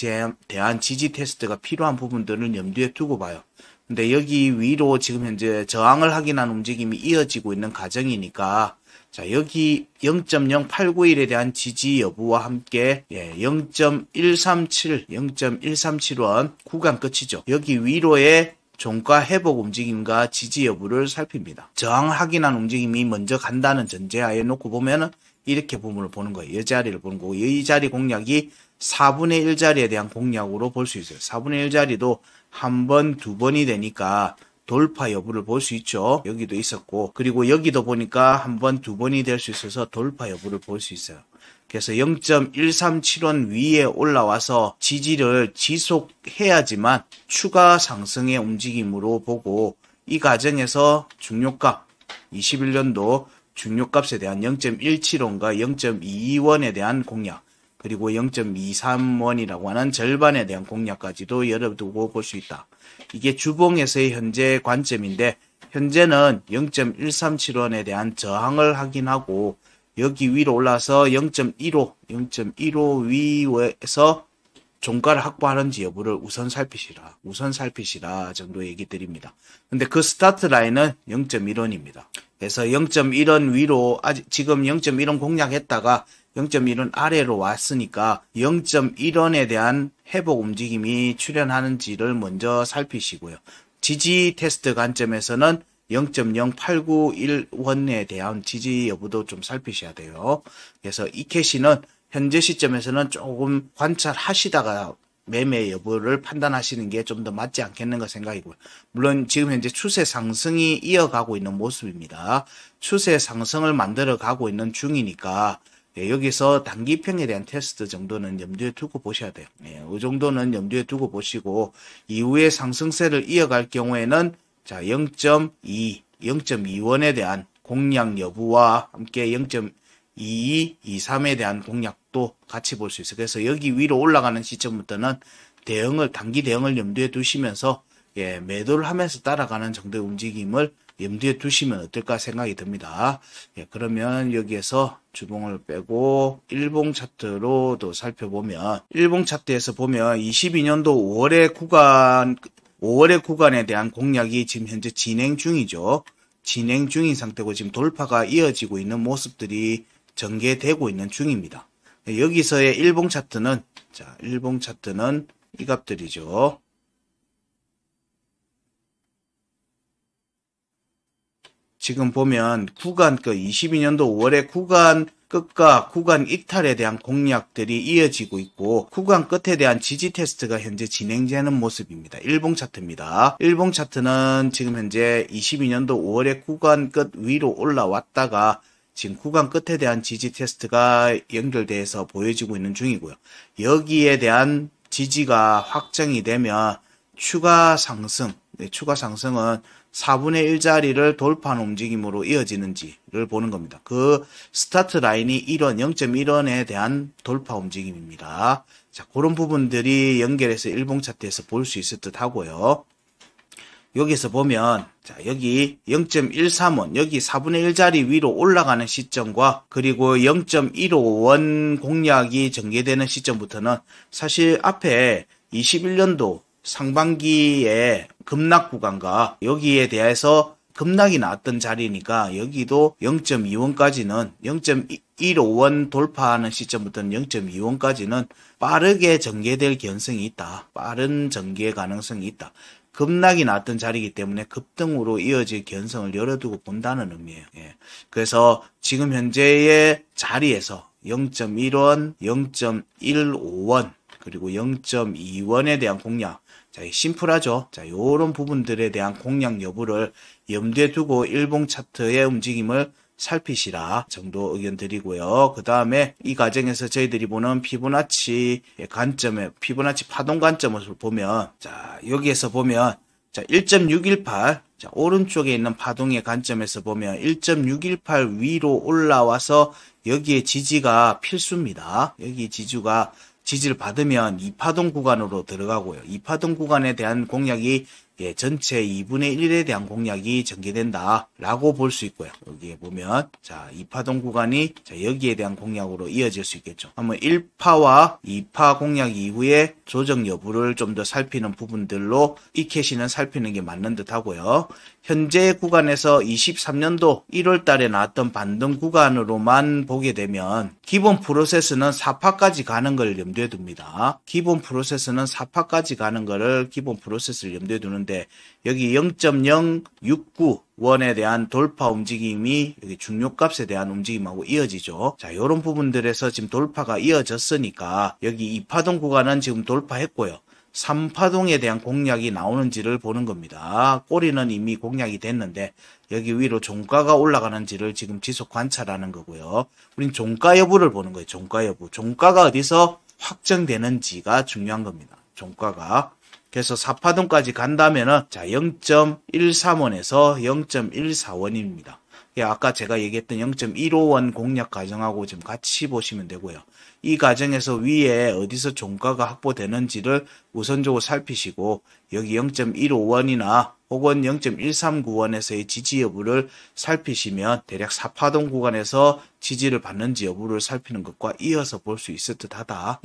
대한 지지 테스트가 필요한 부분들을 염두에 두고 봐요. 근데 여기 위로 지금 현재 저항을 확인한 움직임이 이어지고 있는 과정이니까 자, 여기 0.0891에 대한 지지 여부와 함께 0.137원 구간 끝이죠. 여기 위로의 종가 회복 움직임과 지지 여부를 살핍니다. 저항 확인한 움직임이 먼저 간다는 전제하에 놓고 보면은 이렇게 부분을 보는 거예요. 이 자리를 보는 거고 이 자리 공략이 4분의 1 자리에 대한 공략으로 볼 수 있어요. 4분의 1 자리도 한 번, 두 번이 되니까 돌파 여부를 볼 수 있죠. 여기도 있었고 그리고 여기도 보니까 한 번, 두 번이 될 수 있어서 돌파 여부를 볼 수 있어요. 그래서 0.137원 위에 올라와서 지지를 지속해야지만 추가 상승의 움직임으로 보고 이 과정에서 중요값 21년도 중요값에 대한 0.17원과 0.22원에 대한 공략 그리고 0.23원이라고 하는 절반에 대한 공략까지도 열어두고 볼 수 있다. 이게 주봉에서의 현재 관점인데 현재는 0.137원에 대한 저항을 확인하고 여기 위로 올라서 0.15 위에서 종가를 확보하는지 여부를 우선 살피시라 정도 얘기 드립니다. 근데 그 스타트 라인은 0.1원입니다. 그래서 0.1원 위로 아직 지금 0.1원 공략했다가 0.1원 아래로 왔으니까 0.1원에 대한 회복 움직임이 출현하는지를 먼저 살피시고요. 지지 테스트 관점에서는 0.0891원에 대한 지지 여부도 좀 살피셔야 돼요. 그래서 이 캐시는 현재 시점에서는 조금 관찰하시다가 매매 여부를 판단하시는 게 좀 더 맞지 않겠는가 생각이고요. 물론 지금 현재 추세 상승이 이어가고 있는 모습입니다. 추세 상승을 만들어 가고 있는 중이니까 여기서 단기평에 대한 테스트 정도는 염두에 두고 보셔야 돼요. 이 정도는 염두에 두고 보시고 이후에 상승세를 이어갈 경우에는 자 0.2원에 대한 공략 여부와 함께 0.22, 23에 대한 공략도 같이 볼 수 있어요. 그래서 여기 위로 올라가는 시점부터는 단기 대응을 염두에 두시면서 매도를 하면서 따라가는 정도의 움직임을 염두에 두시면 어떨까 생각이 듭니다. 그러면 여기에서 주봉을 빼고 일봉 차트로도 살펴보면 일봉 차트에서 보면 22년도 5월의 구간에 대한 공략이 지금 현재 진행 중이죠. 진행 중인 상태고 지금 돌파가 이어지고 있는 모습들이 전개되고 있는 중입니다. 여기서의 일봉 차트는 일봉 차트는 이 값들이죠. 지금 보면 구간 끝 22년도 5월의 구간 끝과 구간 이탈에 대한 공략들이 이어지고 있고 구간 끝에 대한 지지 테스트가 현재 진행되는 모습입니다. 일봉 차트입니다. 일봉 차트는 지금 현재 22년도 5월의 구간 끝 위로 올라왔다가 지금 구간 끝에 대한 지지 테스트가 연결돼서 보여지고 있는 중이고요. 여기에 대한 지지가 확정이 되면 추가 상승은 4분의 1 자리를 돌파하는 움직임으로 이어지는지를 보는 겁니다. 그 스타트 라인이 0.1원에 대한 돌파 움직임입니다. 자, 그런 부분들이 연결해서 일봉 차트에서 볼 수 있을 듯 하고요. 여기서 보면 여기 0.13원 여기 4분의 1 자리 위로 올라가는 시점과 그리고 0.15원 공략이 전개되는 시점부터는 사실 앞에 21년도 상반기에 급락 구간과 여기에 대해서 급락이 나왔던 자리니까 여기도 0.2원까지는 0.15원 돌파하는 시점부터는 0.2원까지는 빠르게 전개될 가능성이 있다. 빠른 전개 가능성이 있다. 급락이 났던 자리이기 때문에 급등으로 이어질 가능성을 열어두고 본다는 의미예요. 그래서 지금 현재의 자리에서 0.1원, 0.15원, 그리고 0.2원에 대한 공략. 심플하죠. 요런 부분들에 대한 공략 여부를 염두에 두고 일봉 차트의 움직임을 살피시라 정도 의견 드리고요. 그 다음에 이 과정에서 저희들이 보는 피보나치 파동 관점을 보면, 여기에서 보면, 1.618, 오른쪽에 있는 파동의 관점에서 보면 1.618 위로 올라와서 여기에 지지가 필수입니다. 여기 지지를 받으면 2파동 구간으로 들어가고요. 2파동 구간에 대한 공략이 전체 2분의 1에 대한 공략이 전개된다 라고 볼 수 있고요. 여기에 보면 2파동 구간이 여기에 대한 공략으로 이어질 수 있겠죠. 한번 1파와 2파 공략 이후에 조정 여부를 좀 더 살피는 부분들로 이 캐시는 살피는 게 맞는 듯 하고요. 현재 구간에서 23년도 1월 달에 나왔던 반등 구간으로만 보게 되면 기본 프로세스는 4파까지 가는 걸 염두에 둡니다. 기본 프로세스는 4파까지 가는 거를 기본 프로세스를 염두에 두는데 여기 0.069원에 대한 돌파 움직임이 여기 중요값에 대한 움직임하고 이어지죠. 이런 부분들에서 지금 돌파가 이어졌으니까 여기 2파동 구간은 지금 돌파했고요. 3파동에 대한 공략이 나오는지를 보는 겁니다. 꼬리는 이미 공략이 됐는데 여기 위로 종가가 올라가는지를 지금 지속 관찰하는 거고요. 우린 종가 여부를 보는 거예요. 종가 여부. 종가가 어디서 확정되는지가 중요한 겁니다. 종가가. 그래서 4파동까지 간다면은 0.13원에서 0.14원입니다. 아까 제가 얘기했던 0.15원 공략 과정하고 지금 같이 보시면 되고요. 이 과정에서 위에 어디서 종가가 확보되는지를 우선적으로 살피시고 여기 0.15원이나 혹은 0.139원에서의 지지 여부를 살피시면 대략 4파동 구간에서 지지를 받는지 여부를 살피는 것과 이어서 볼 수 있을 듯하다.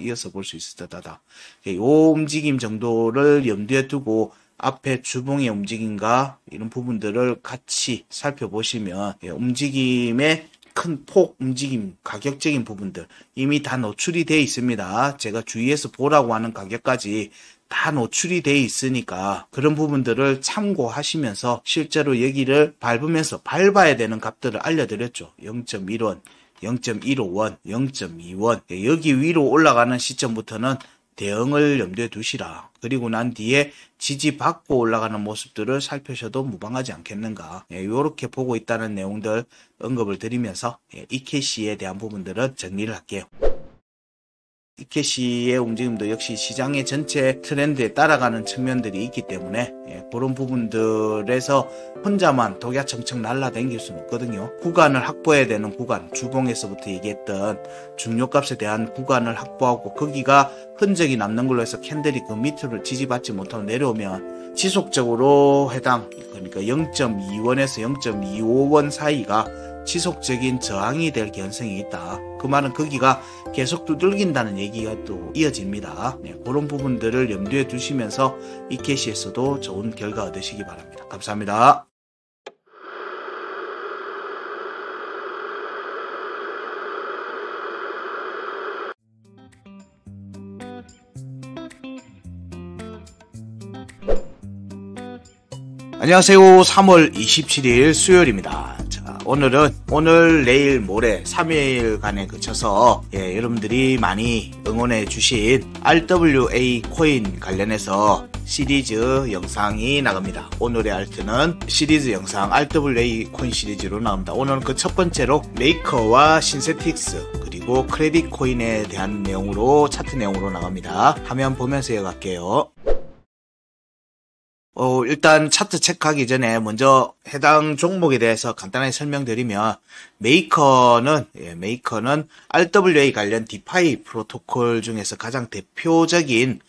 이 움직임 정도를 염두에 두고 앞에 주봉의 움직임과 이런 부분들을 같이 살펴보시면 움직임의 큰 폭 움직임, 가격적인 부분들 이미 다 노출이 되어 있습니다. 제가 주위에서 보라고 하는 가격까지 다 노출이 되어 있으니까 그런 부분들을 참고하시면서 실제로 여기를 밟아야 되는 값들을 알려드렸죠. 0.1원, 0.15원, 0.2원 여기 위로 올라가는 시점부터는 대응을 염두에 두시라. 그리고 난 뒤에 지지받고 올라가는 모습들을 살펴셔도 무방하지 않겠는가. 이렇게 보고 있다는 내용들 언급을 드리면서 이케시에 대한 부분들은 정리를 할게요. 이케시의 움직임도 역시 시장의 전체 트렌드에 따라가는 측면들이 있기 때문에 그런 부분들에서 혼자만 독야청청 날라다닐 수는 없거든요. 구간을 확보해야 되는 구간, 주봉에서부터 얘기했던 중요값에 대한 구간을 확보하고 거기가 흔적이 남는 걸로 해서 캔들이 그 밑으로 지지받지 못하고 내려오면 지속적으로 해당, 그러니까 0.2원에서 0.25원 사이가 지속적인 저항이 될 개연성이 있다. 그 말은 거기가 계속 두들긴다는 얘기가 또 이어집니다. 그런 부분들을 염두에 두시면서 이케시에서도 좋은 결과 얻으시기 바랍니다. 감사합니다. 안녕하세요. 3월 27일 수요일입니다. 자, 오늘, 내일, 모레 3일간에 그쳐서 여러분들이 많이 응원해 주신 RWA 코인 관련해서 시리즈 영상이 나갑니다. 오늘의 알트는 시리즈 영상 RWA 코인 시리즈로 나옵니다. 오늘은 그 첫 번째로 메이커와 신세틱스 그리고 크레딧 코인에 대한 내용으로 차트 내용으로 나갑니다. 화면 보면서 이어갈게요. 일단 차트 체크하기 전에 먼저 해당 종목에 대해서 간단하게 설명드리면 메이커는 RWA 관련 디파이 프로토콜 중에서 가장 대표적인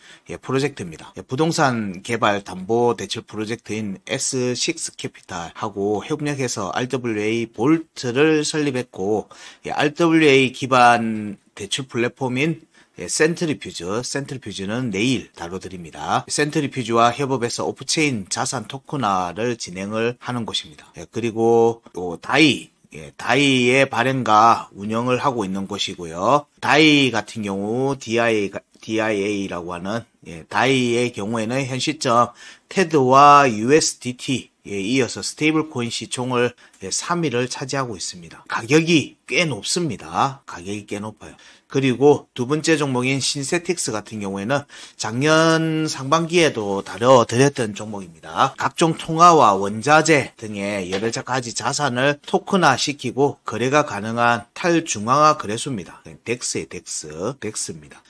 프로젝트입니다. 부동산 개발 담보 대출 프로젝트인 S6 캐피탈하고 협력해서 RWA 볼트를 설립했고 RWA 기반 대출 플랫폼인 센트리퓨즈는 내일 다뤄드립니다. 센트리퓨즈와 협업해서 오프체인 자산 토큰화를 진행을 하는 곳입니다. 그리고 다이의 발행과 운영을 하고 있는 곳이고요. 다이 같은 경우 DIA라고 하는 다이의 경우에는 현 시점 테드와 USDT에 이어서 스테이블 코인 시총을 3위를 차지하고 있습니다. 가격이 꽤 높습니다. 가격이 꽤 높아요. 그리고 두 번째 종목인 신세틱스 같은 경우에는 작년 상반기에도 다뤄드렸던 종목입니다. 각종 통화와 원자재 등의 여러 가지 자산을 토큰화 시키고 거래가 가능한 탈중앙화 거래소입니다. 덱스입니다.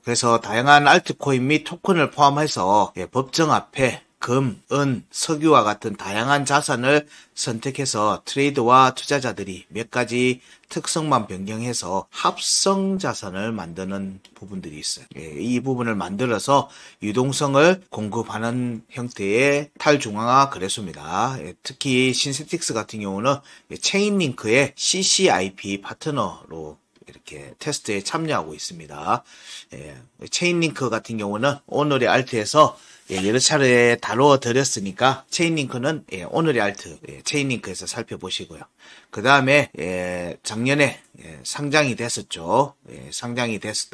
그래서 다양한 알트코인 및 토큰을 포함해서 법정 앞에 금, 은, 석유와 같은 다양한 자산을 선택해서 트레이더와 투자자들이 몇 가지 특성만 변경해서 합성 자산을 만드는 부분들이 있어요. 이 부분을 만들어서 유동성을 공급하는 형태의 탈중앙화 거래소입니다. 특히 신세틱스 같은 경우는 체인링크의 CCIP 파트너로 이렇게 테스트에 참여하고 있습니다. 체인링크 같은 경우는 오늘의 알트에서 여러 차례 다뤄드렸으니까 체인링크는 오늘의 알트 체인링크에서 살펴보시고요. 그 다음에 작년에 상장이 됐었죠.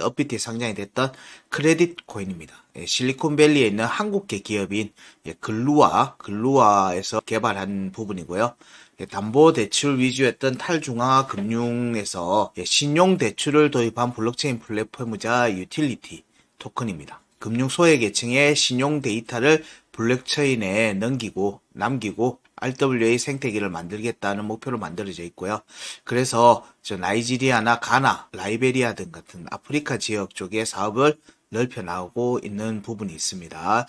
업비트에 상장이 됐던 크레딧 코인입니다. 실리콘밸리에 있는 한국계 기업인 글루아에서 개발한 부분이고요. 담보대출 위주였던 탈중앙화 금융에서 신용대출을 도입한 블록체인 플랫폼이자 유틸리티 토큰입니다. 금융 소액계층의 신용 데이터를 블록체인에 남기고 RWA 생태계를 만들겠다는 목표로 만들어져 있고요. 그래서 나이지리아나 가나, 라이베리아 등 같은 아프리카 지역 쪽의 사업을 넓혀 나오고 있는 부분이 있습니다.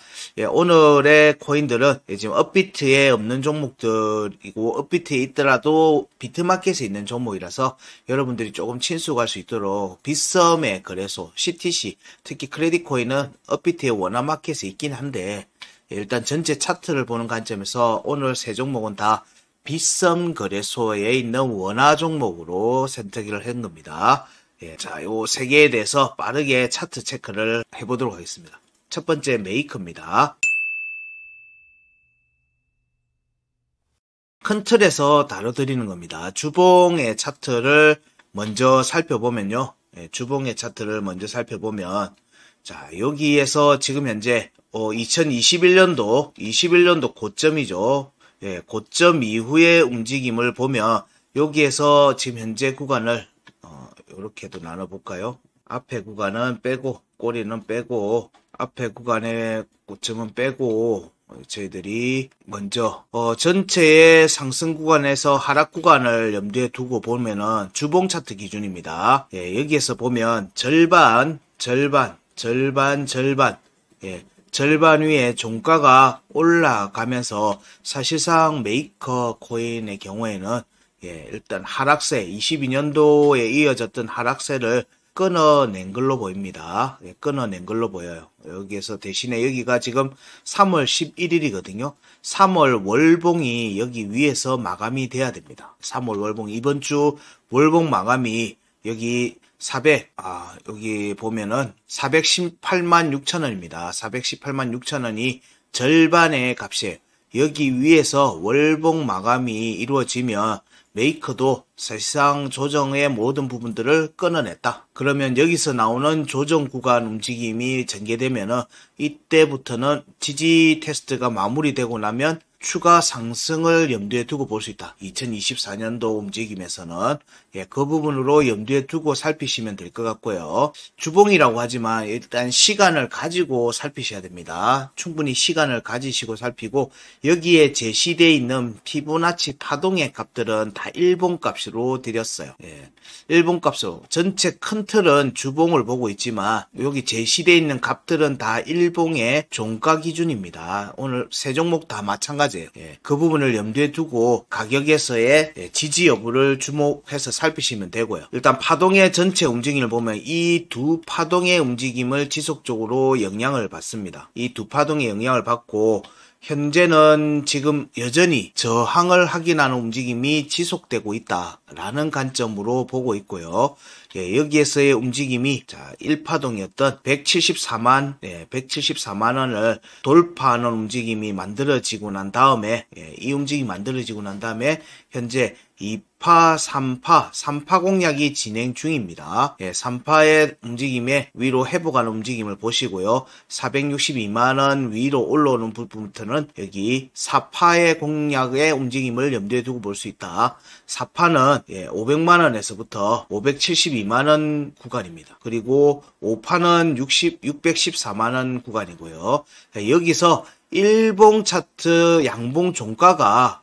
오늘의 코인들은 지금 업비트에 없는 종목들이고 업비트에 있더라도 비트마켓에 있는 종목이라서 여러분들이 조금 친숙할 수 있도록 빗썸의 거래소 CTC, 특히 크레딧 코인은 업비트의 원화마켓에 있긴 한데 일단 전체 차트를 보는 관점에서 오늘 세 종목은 다 빗썸 거래소에 있는 원화 종목으로 선택을 한 겁니다. 자, 요 세 개에 대해서 빠르게 차트 체크를 해보도록 하겠습니다. 첫 번째 메이커입니다. 큰 틀에서 다뤄드리는 겁니다. 주봉의 차트를 먼저 살펴보면요. 자, 여기에서 지금 현재 2021년도 고점이죠. 고점 이후의 움직임을 보면 여기에서 지금 현재 구간을 이렇게도 나눠볼까요? 앞에 구간은 빼고, 꼬리는 빼고, 앞에 구간의 고점은 빼고, 저희들이 먼저 전체의 상승 구간에서 하락 구간을 염두에 두고 보면은 주봉 차트 기준입니다. 예, 여기에서 보면 절반, 예, 절반 위에 종가가 올라가면서 사실상 메이커 코인의 경우에는 일단 하락세, 22년도에 이어졌던 하락세를 끊어낸 걸로 보입니다. 끊어낸 걸로 보여요. 여기에서 대신에 여기가 지금 3월 11일이거든요. 3월 월봉이 여기 위에서 마감이 돼야 됩니다. 3월 월봉, 이번 주 월봉 마감이 여기 여기 보면은 418만 6천 원입니다. 418만 6천 원이 절반의 값이에요. 여기 위에서 월봉 마감이 이루어지면 메이커도 사실상 조정의 모든 부분들을 끊어냈다. 그러면 여기서 나오는 조정 구간 움직임이 전개되면은 이때부터는 지지 테스트가 마무리되고 나면 추가 상승을 염두에 두고 볼 수 있다. 2024년도 움직임에서는 그 부분으로 염두에 두고 살피시면 될 것 같고요. 주봉이라고 하지만 일단 시간을 가지고 살피셔야 됩니다. 충분히 시간을 가지시고 살피고 여기에 제시되어 있는 피보나치 파동의 값들은 다 일본 값으로 드렸어요. 일본 값으로 전체 큰 틀은 주봉을 보고 있지만 여기 제시되어 있는 값들은 다 일봉의 종가 기준입니다. 오늘 세 종목 다 마찬가지예요. 그 부분을 염두에 두고 가격에서의 지지 여부를 주목해서 살피시면 되고요. 일단 파동의 전체 움직임을 보면 이 두 파동의 움직임을 지속적으로 영향을 받습니다. 이 두 파동의 영향을 받고 현재는 지금 여전히 저항을 확인하는 움직임이 지속되고 있다라는 관점으로 보고 있고요. 여기에서의 움직임이 1파동이었던 174만 원을 돌파하는 움직임이 만들어지고 난 다음에 이 움직임이 만들어지고 난 다음에 현재 2파, 3파 공략이 진행 중입니다. 3파의 움직임에 위로 회복하는 움직임을 보시고요. 462만원 위로 올라오는 부분부터는 여기 4파의 공략의 움직임을 염두에 두고 볼 수 있다. 4파는 500만원에서부터 572만원 구간입니다. 그리고 5파는 614만원 구간이고요. 여기서 일봉 차트 양봉 종가가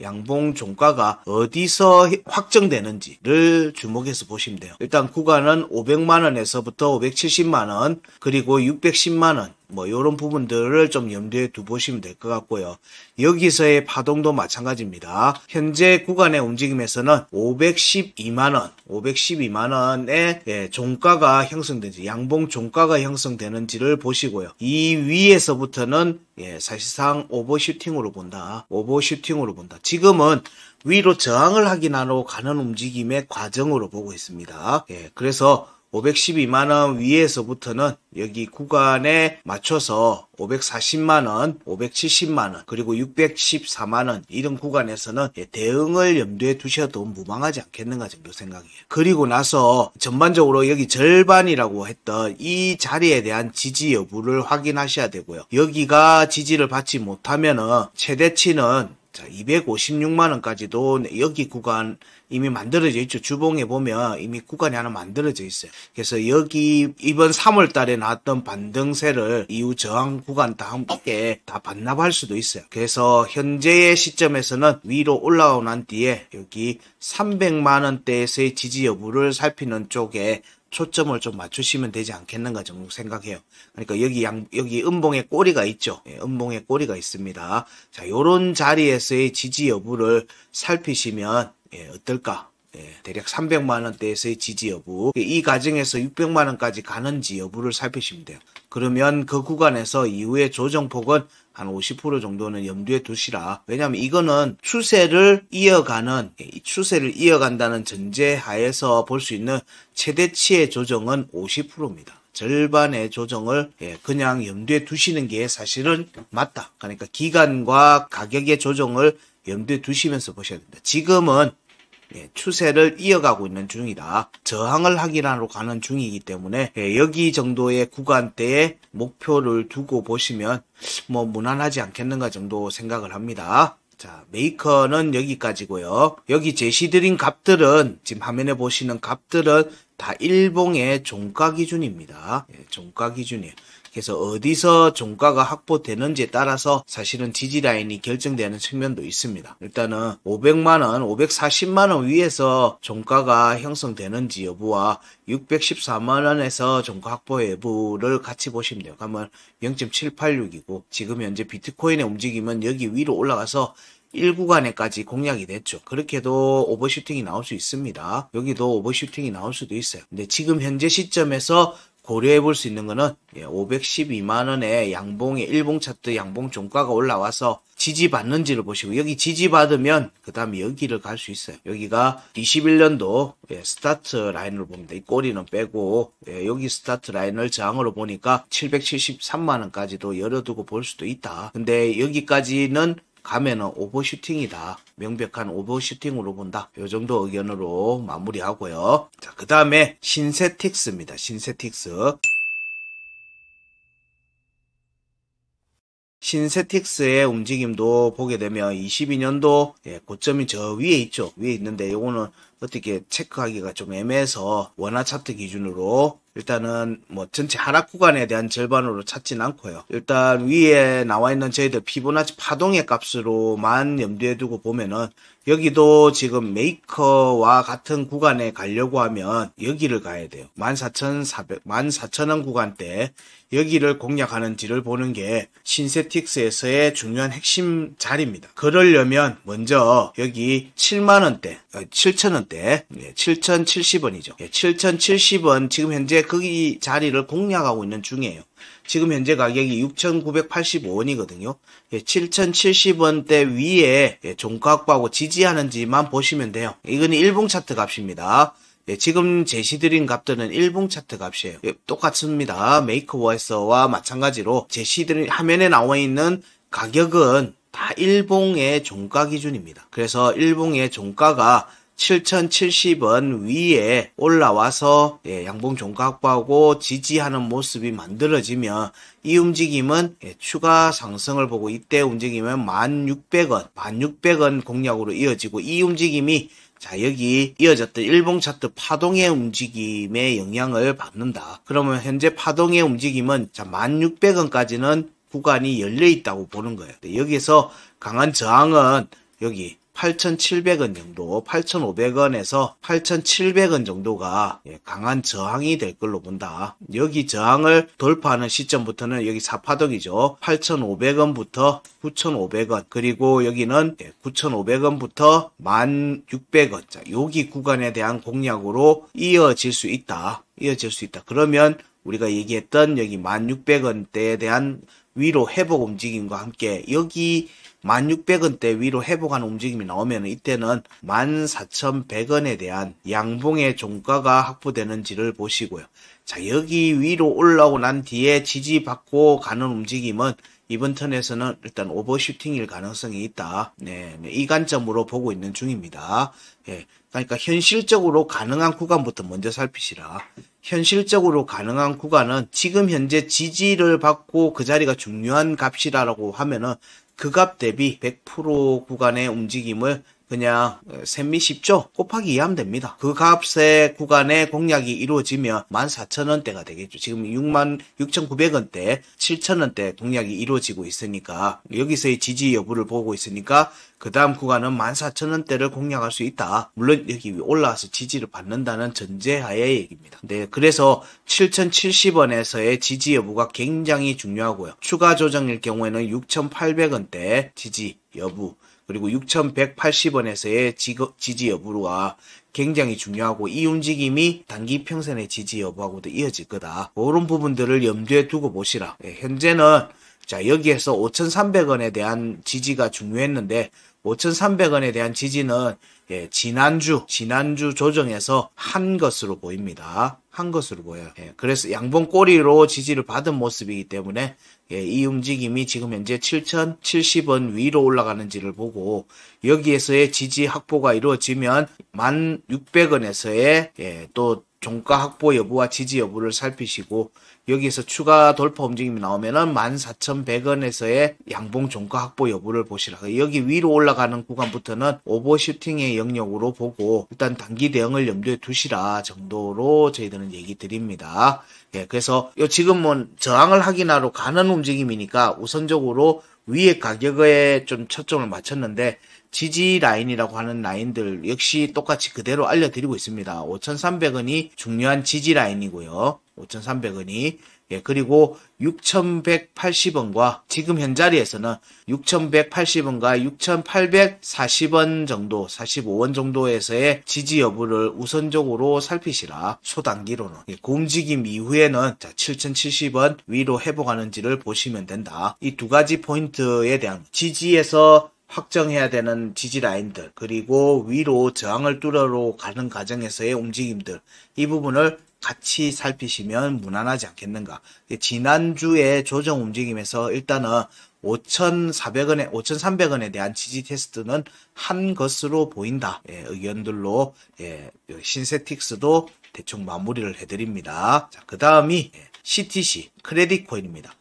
어디서 확정되는지를 주목해서 보시면 돼요. 일단 구간은 500만원에서부터 570만원 그리고 610만원 요런 부분들을 좀 염두에 두보시면 될 것 같고요. 여기서의 파동도 마찬가지입니다. 현재 구간의 움직임에서는 512만원의 종가가 형성되는지 양봉 종가가 형성되는지를 보시고요. 이 위에서부터는 사실상 오버슈팅으로 본다. 지금은 위로 저항을 확인하러 가는 움직임의 과정으로 보고 있습니다. 그래서 512만원 위에서부터는 여기 구간에 맞춰서 540만원, 570만원, 그리고 614만원 이런 구간에서는 대응을 염두에 두셔도 무방하지 않겠는가 정도 생각이에요. 그리고 나서 전반적으로 여기 절반이라고 했던 이 자리에 대한 지지 여부를 확인하셔야 되고요. 여기가 지지를 받지 못하면은 최대치는 256만원까지도 여기 구간 이미 만들어져 있죠. 주봉에 보면 이미 구간이 하나 만들어져 있어요. 그래서 여기 이번 3월 달에 나왔던 반등세를 이후 저항 구간 다 함께 다 반납할 수도 있어요. 그래서 현재의 시점에서는 위로 올라오고 난 뒤에 여기 300만원대에서의 지지 여부를 살피는 쪽에 초점을 좀 맞추시면 되지 않겠는가 정도 생각해요. 그러니까 여기 음봉의 꼬리가 있죠. 음봉의 꼬리가 있습니다. 자, 요런 자리에서의 지지 여부를 살피시면 어떨까? 대략 300만원대에서의 지지 여부, 이 과정에서 600만원까지 가는지 여부를 살피시면 돼요. 그러면 그 구간에서 이후의 조정폭은 한 50% 정도는 염두에 두시라. 왜냐하면 이거는 추세를 이어간다는 전제하에서 볼 수 있는 최대치의 조정은 50%입니다. 절반의 조정을 그냥 염두에 두시는 게 사실은 맞다. 그러니까 기간과 가격의 조정을 염두에 두시면서 보셔야 된다. 지금은 추세를 이어가고 있는 중이다. 저항을 확인하러 가는 중이기 때문에 여기 정도의 구간대에 목표를 두고 보시면 무난하지 않겠는가 정도 생각을 합니다. 자, 메이커는 여기까지고요. 여기 제시드린 값들은 지금 화면에 보시는 값들은 다 일봉의 종가 기준입니다. 예, 종가 기준이에요. 그래서 어디서 종가가 확보되는지에 따라서 사실은 지지라인이 결정되는 측면도 있습니다. 일단은 500만원, 540만원 위에서 종가가 형성되는지 여부와 614만원에서 종가 확보 여부를 같이 보시면 돼요. 그러면 0.786이고 지금 현재 비트코인의 움직임은 여기 위로 올라가서 1구간에까지 공략이 됐죠. 그렇게도 오버슈팅이 나올 수 있습니다. 여기도 오버슈팅이 나올 수도 있어요. 근데 지금 현재 시점에서 고려해 볼 수 있는 거는 512만원의 양봉의 일봉 차트 양봉 종가가 올라와서 지지받는지를 보시고 여기 지지받으면 그 다음에 여기를 갈 수 있어요. 여기가 21년도 스타트 라인으로 봅니다. 이 꼬리는 빼고 여기 스타트 라인을 저항으로 보니까 773만원까지도 열어두고 볼 수도 있다. 근데 여기까지는 가면은 오버슈팅이다. 명백한 오버슈팅으로 본다. 요 정도 의견으로 마무리하고요. 자, 그 다음에 신세틱스입니다. 신세틱스. 신세틱스의 움직임도 보게 되면 22년도 고점이 저 위에 있죠. 위에 있는데 요거는 어떻게 체크하기가 좀 애매해서 원화 차트 기준으로 일단은 뭐 전체 하락 구간에 대한 절반으로 찾진 않고요. 일단 위에 나와 있는 저희들 피보나치 파동의 값으로만 염두에 두고 보면은 여기도 지금 메이커와 같은 구간에 가려고 하면 여기를 가야 돼요. 14,원 구간대 여기를 공략하는지를 보는 게 신세틱스에서의 중요한 핵심 자리입니다. 그러려면 먼저 여기 7만원대, 7,000원대, 7,070원이죠. 7,070원 지금 현재 거기 자리를 공략하고 있는 중이에요. 지금 현재 가격이 6,985원이거든요. 7,070원대 위에 종가 확보하고 지지하는지만 보시면 돼요. 이건 일봉 차트 값입니다. 지금 제시드린 값들은 일봉 차트 값이에요. 똑같습니다. 메이크워에서와 마찬가지로 제시드린 화면에 나와 있는 가격은 다 일봉의 종가 기준입니다. 그래서 일봉의 종가가 7,070원 위에 올라와서 양봉 종가 확보하고 지지하는 모습이 만들어지면 이 움직임은 추가 상승을 보고 이때 움직임은 1,600원, 1,600원 공략으로 이어지고 이 움직임이 자 여기 이어졌던 일봉 차트 파동의 움직임에 영향을 받는다. 그러면 현재 파동의 움직임은 자 1,600원까지는 구간이 열려 있다고 보는 거예요. 여기서 강한 저항은 여기 8,700원 정도, 8,500원에서 8,700원 정도가 강한 저항이 될 걸로 본다. 여기 저항을 돌파하는 시점부터는 여기 4파동이죠. 8,500원부터 9,500원, 그리고 여기는 9,500원부터 1,600원. 자, 여기 구간에 대한 공략으로 이어질 수 있다. 그러면 우리가 얘기했던 여기 1,600원대에 대한 위로 회복 움직임과 함께 여기 1,600원대 위로 회복하는 움직임이 나오면 이때는 14,100원에 대한 양봉의 종가가 확보되는지를 보시고요. 자, 여기 위로 올라오고 난 뒤에 지지받고 가는 움직임은 이번 턴에서는 일단 오버슈팅일 가능성이 있다. 이 관점으로 보고 있는 중입니다. 그러니까 현실적으로 가능한 구간부터 먼저 살피시라. 현실적으로 가능한 구간은 지금 현재 지지를 받고 그 자리가 중요한 값이라고 하면은 그 값 대비 100% 구간의 움직임을 그냥 셈이 쉽죠? 곱하기 2 하면 됩니다. 그 값의 구간의 공략이 이루어지면 14,000원대가 되겠죠. 지금 66,900원대, 7,000원대 공략이 이루어지고 있으니까 여기서의 지지 여부를 보고 있으니까 그 다음 구간은 14,000원대를 공략할 수 있다. 물론 여기 올라와서 지지를 받는다는 전제하에 얘기입니다. 네, 그래서 7,070원에서의 지지 여부가 굉장히 중요하고요. 추가 조정일 경우에는 6,800원대 지지 여부, 그리고 6,180원에서의 지지 여부가 굉장히 중요하고 이 움직임이 단기 평선의 지지 여부하고도 이어질 거다. 그런 부분들을 염두에 두고 보시라. 현재는 자 여기에서 5,300원에 대한 지지가 중요했는데 5,300원에 대한 지지는 지난주 조정에서 한 것으로 보입니다. 한 것으로 보여요. 그래서 양봉 꼬리로 지지를 받은 모습이기 때문에 이 움직임이 지금 현재 7,070원 위로 올라가는지를 보고 여기에서의 지지 확보가 이루어지면 1,600원에서의 또 종가 확보 여부와 지지 여부를 살피시고 여기서 추가 돌파 움직임이 나오면은 14,100원에서의 양봉 종가 확보 여부를 보시라. 여기 위로 올라가는 구간부터는 오버슈팅의 영역으로 보고 일단 단기 대응을 염두에 두시라 정도로 저희들은 얘기 드립니다. 예, 그래서 지금은 저항을 확인하러 가는 움직임이니까 우선적으로 위의 가격에 좀 초점을 맞췄는데 지지 라인이라고 하는 라인들 역시 똑같이 그대로 알려드리고 있습니다. 5,300원이 중요한 지지 라인이고요. 5,300원이 예, 그리고 6,180원과 지금 현 자리에서는 6,180원과 6,840원 정도, 45원 정도에서의 지지 여부를 우선적으로 살피시라. 소단기로는. 예, 그 움직임 이후에는 7,070원 위로 회복하는지를 보시면 된다. 이 두 가지 포인트에 대한 지지에서 확정해야 되는 지지 라인들 그리고 위로 저항을 뚫으러 가는 과정에서의 움직임들 이 부분을 같이 살피시면 무난하지 않겠는가. 지난주에 조정 움직임에서 일단은 5,400원에 5,300원에 대한 지지 테스트는 한 것으로 보인다. 예, 의견들로 예, 신세틱스도 대충 마무리를 해드립니다. 자, 그 다음이 CTC 크레딧 코인입니다.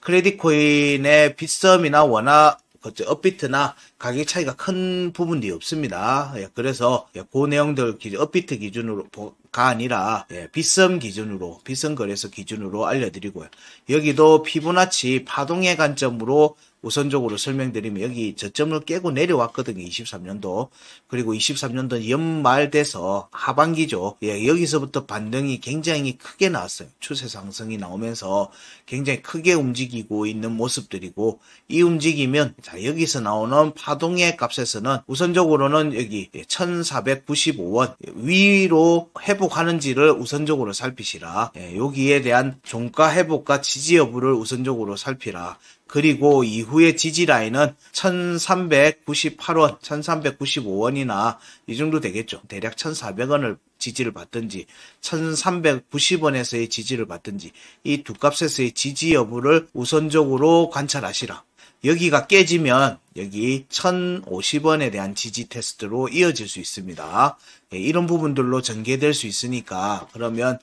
크레딧 코인의 빗썸이나 워낙 업비트나 가격 차이가 큰 부분이 없습니다. 예, 그래서 그 내용들 업비트 기준으로가 아니라 빗썸 기준으로 빗썸 거래소 기준으로 알려드리고요. 여기도 피보나치 파동의 관점으로 우선적으로 설명드리면 여기 저점을 깨고 내려왔거든요. 23년도. 그리고 23년도 연말 돼서 하반기죠. 예, 여기서부터 반등이 굉장히 크게 나왔어요. 추세 상승이 나오면서 굉장히 크게 움직이고 있는 모습들이고 이 움직이면 자, 여기서 나오는 파동의 값에서는 우선적으로는 여기 1495원 위로 회복하는지를 우선적으로 살피시라. 예, 여기에 대한 종가 회복과 지지 여부를 우선적으로 살피라. 그리고 이후의 지지 라인은 1398원, 1395원이나 이 정도 되겠죠. 대략 1400원을 지지를 받든지 1390원에서의 지지를 받든지 이 두 값에서의 지지 여부를 우선적으로 관찰하시라. 여기가 깨지면 여기 1050원에 대한 지지 테스트로 이어질 수 있습니다. 예, 이런 부분들로 전개될 수 있으니까 그러면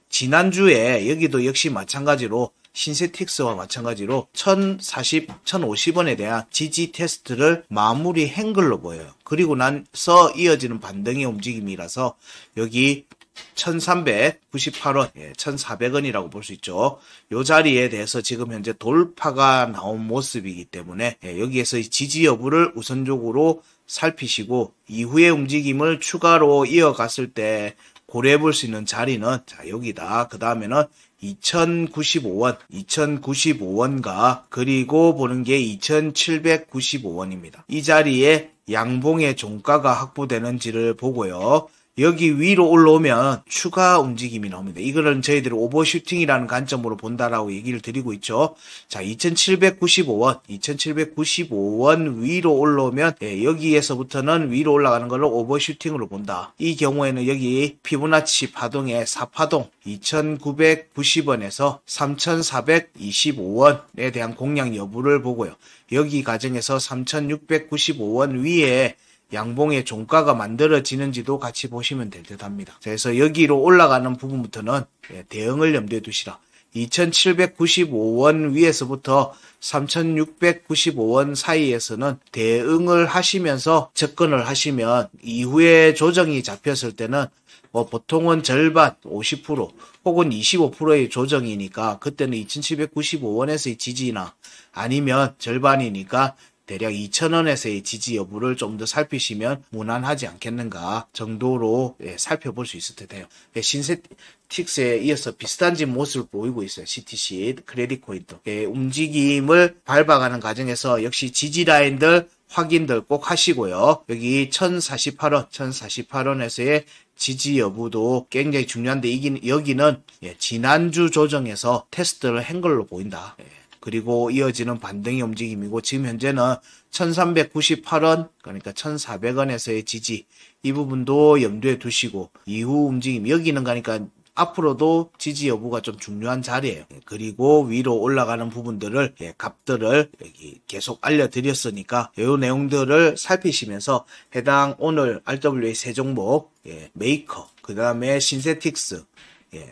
지난주에 여기도 역시 마찬가지로 신세틱스와 마찬가지로 1050원에 대한 지지 테스트를 마무리한 걸로 보여요. 그리고 나서 이어지는 반등의 움직임이라서 여기 1398원, 1400원이라고 볼 수 있죠. 이 자리에 대해서 지금 현재 돌파가 나온 모습이기 때문에 여기에서 지지 여부를 우선적으로 살피시고 이후의 움직임을 추가로 이어갔을 때 고려해 볼 수 있는 자리는 자 여기다. 그 다음에는 2095원, 2095원과 그리고 보는 게 2795원입니다. 이 자리에 양봉의 종가가 확보되는지를 보고요. 여기 위로 올라오면 추가 움직임이 나옵니다. 이거는 저희들이 오버슈팅이라는 관점으로 본다라고 얘기를 드리고 있죠. 자, 2795원 위로 올라오면 여기에서부터는 위로 올라가는 걸로 오버슈팅으로 본다. 이 경우에는 여기 피보나치 파동의 4파동 2990원에서 3425원에 대한 공략 여부를 보고요. 여기 과정에서 3695원 위에 양봉의 종가가 만들어지는지도 같이 보시면 될 듯 합니다. 그래서 여기로 올라가는 부분부터는 대응을 염두에 두시라. 2795원 위에서부터 3695원 사이에서는 대응을 하시면서 접근을 하시면 이후에 조정이 잡혔을 때는 보통은 절반 50% 혹은 25%의 조정이니까 그때는 2795원에서의 지지나 아니면 절반이니까 대략 2,000원에서의 지지 여부를 좀 더 살피시면 무난하지 않겠는가 정도로 살펴볼 수 있을 듯해요. 신세틱스에 이어서 비슷한 모습을 보이고 있어요. CTC, 크레딧 코인도. 움직임을 밟아가는 과정에서 역시 지지 라인들 확인들 꼭 하시고요. 여기 1048원, 1048원에서의 지지 여부도 굉장히 중요한데 여기는 지난주 조정에서 테스트를 한 걸로 보인다. 그리고 이어지는 반등의 움직임이고 지금 현재는 1398원 그러니까 1400원에서의 지지 이 부분도 염두에 두시고 이후 움직임 여기는 가니까 앞으로도 지지 여부가 좀 중요한 자리예요. 그리고 위로 올라가는 부분들을 값들을 여기 계속 알려드렸으니까 이 내용들을 살피시면서 해당 오늘 RWA 세 종목 메이커, 그 다음에 신세틱스,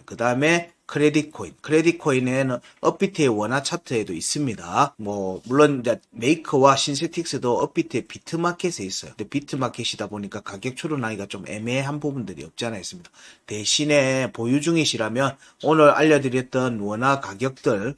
그 다음에 크레딧 코인에는 업비트의 원화 차트에도 있습니다. 물론 이제 메이커와 신세틱스도 업비트의 비트마켓에 있어요. 근데 비트마켓이다 보니까 가격 추론하기가 좀 애매한 부분들이 없지 않아 있습니다. 대신에 보유 중이시라면 오늘 알려드렸던 원화 가격들,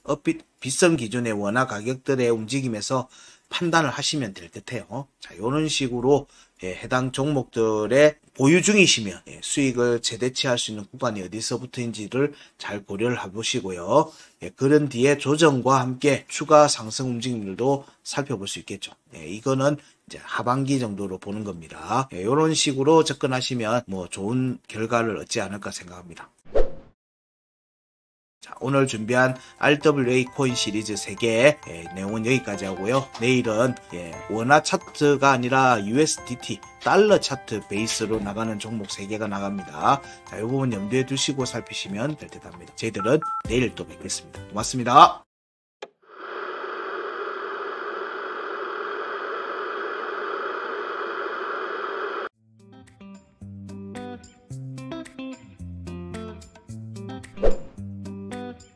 빗썸 기준의 원화 가격들의 움직임에서 판단을 하시면 될 듯해요. 자, 이런 식으로 해당 종목들의 보유 중이시면 수익을 최대치 할 수 있는 구간이 어디서부터인지를 잘 고려를 해보시고요. 그런 뒤에 조정과 함께 추가 상승 움직임들도 살펴볼 수 있겠죠. 이거는 이제 하반기 정도로 보는 겁니다. 이런 식으로 접근하시면 좋은 결과를 얻지 않을까 생각합니다. 자, 오늘 준비한 RWA 코인 시리즈 3개 내용은 여기까지 하고요. 내일은 원화 차트가 아니라 USDT 달러 차트 베이스로 나가는 종목 3개가 나갑니다. 자, 이 부분 염두에 두시고 살피시면 될 듯 합니다. 저희들은 내일 또 뵙겠습니다. 고맙습니다.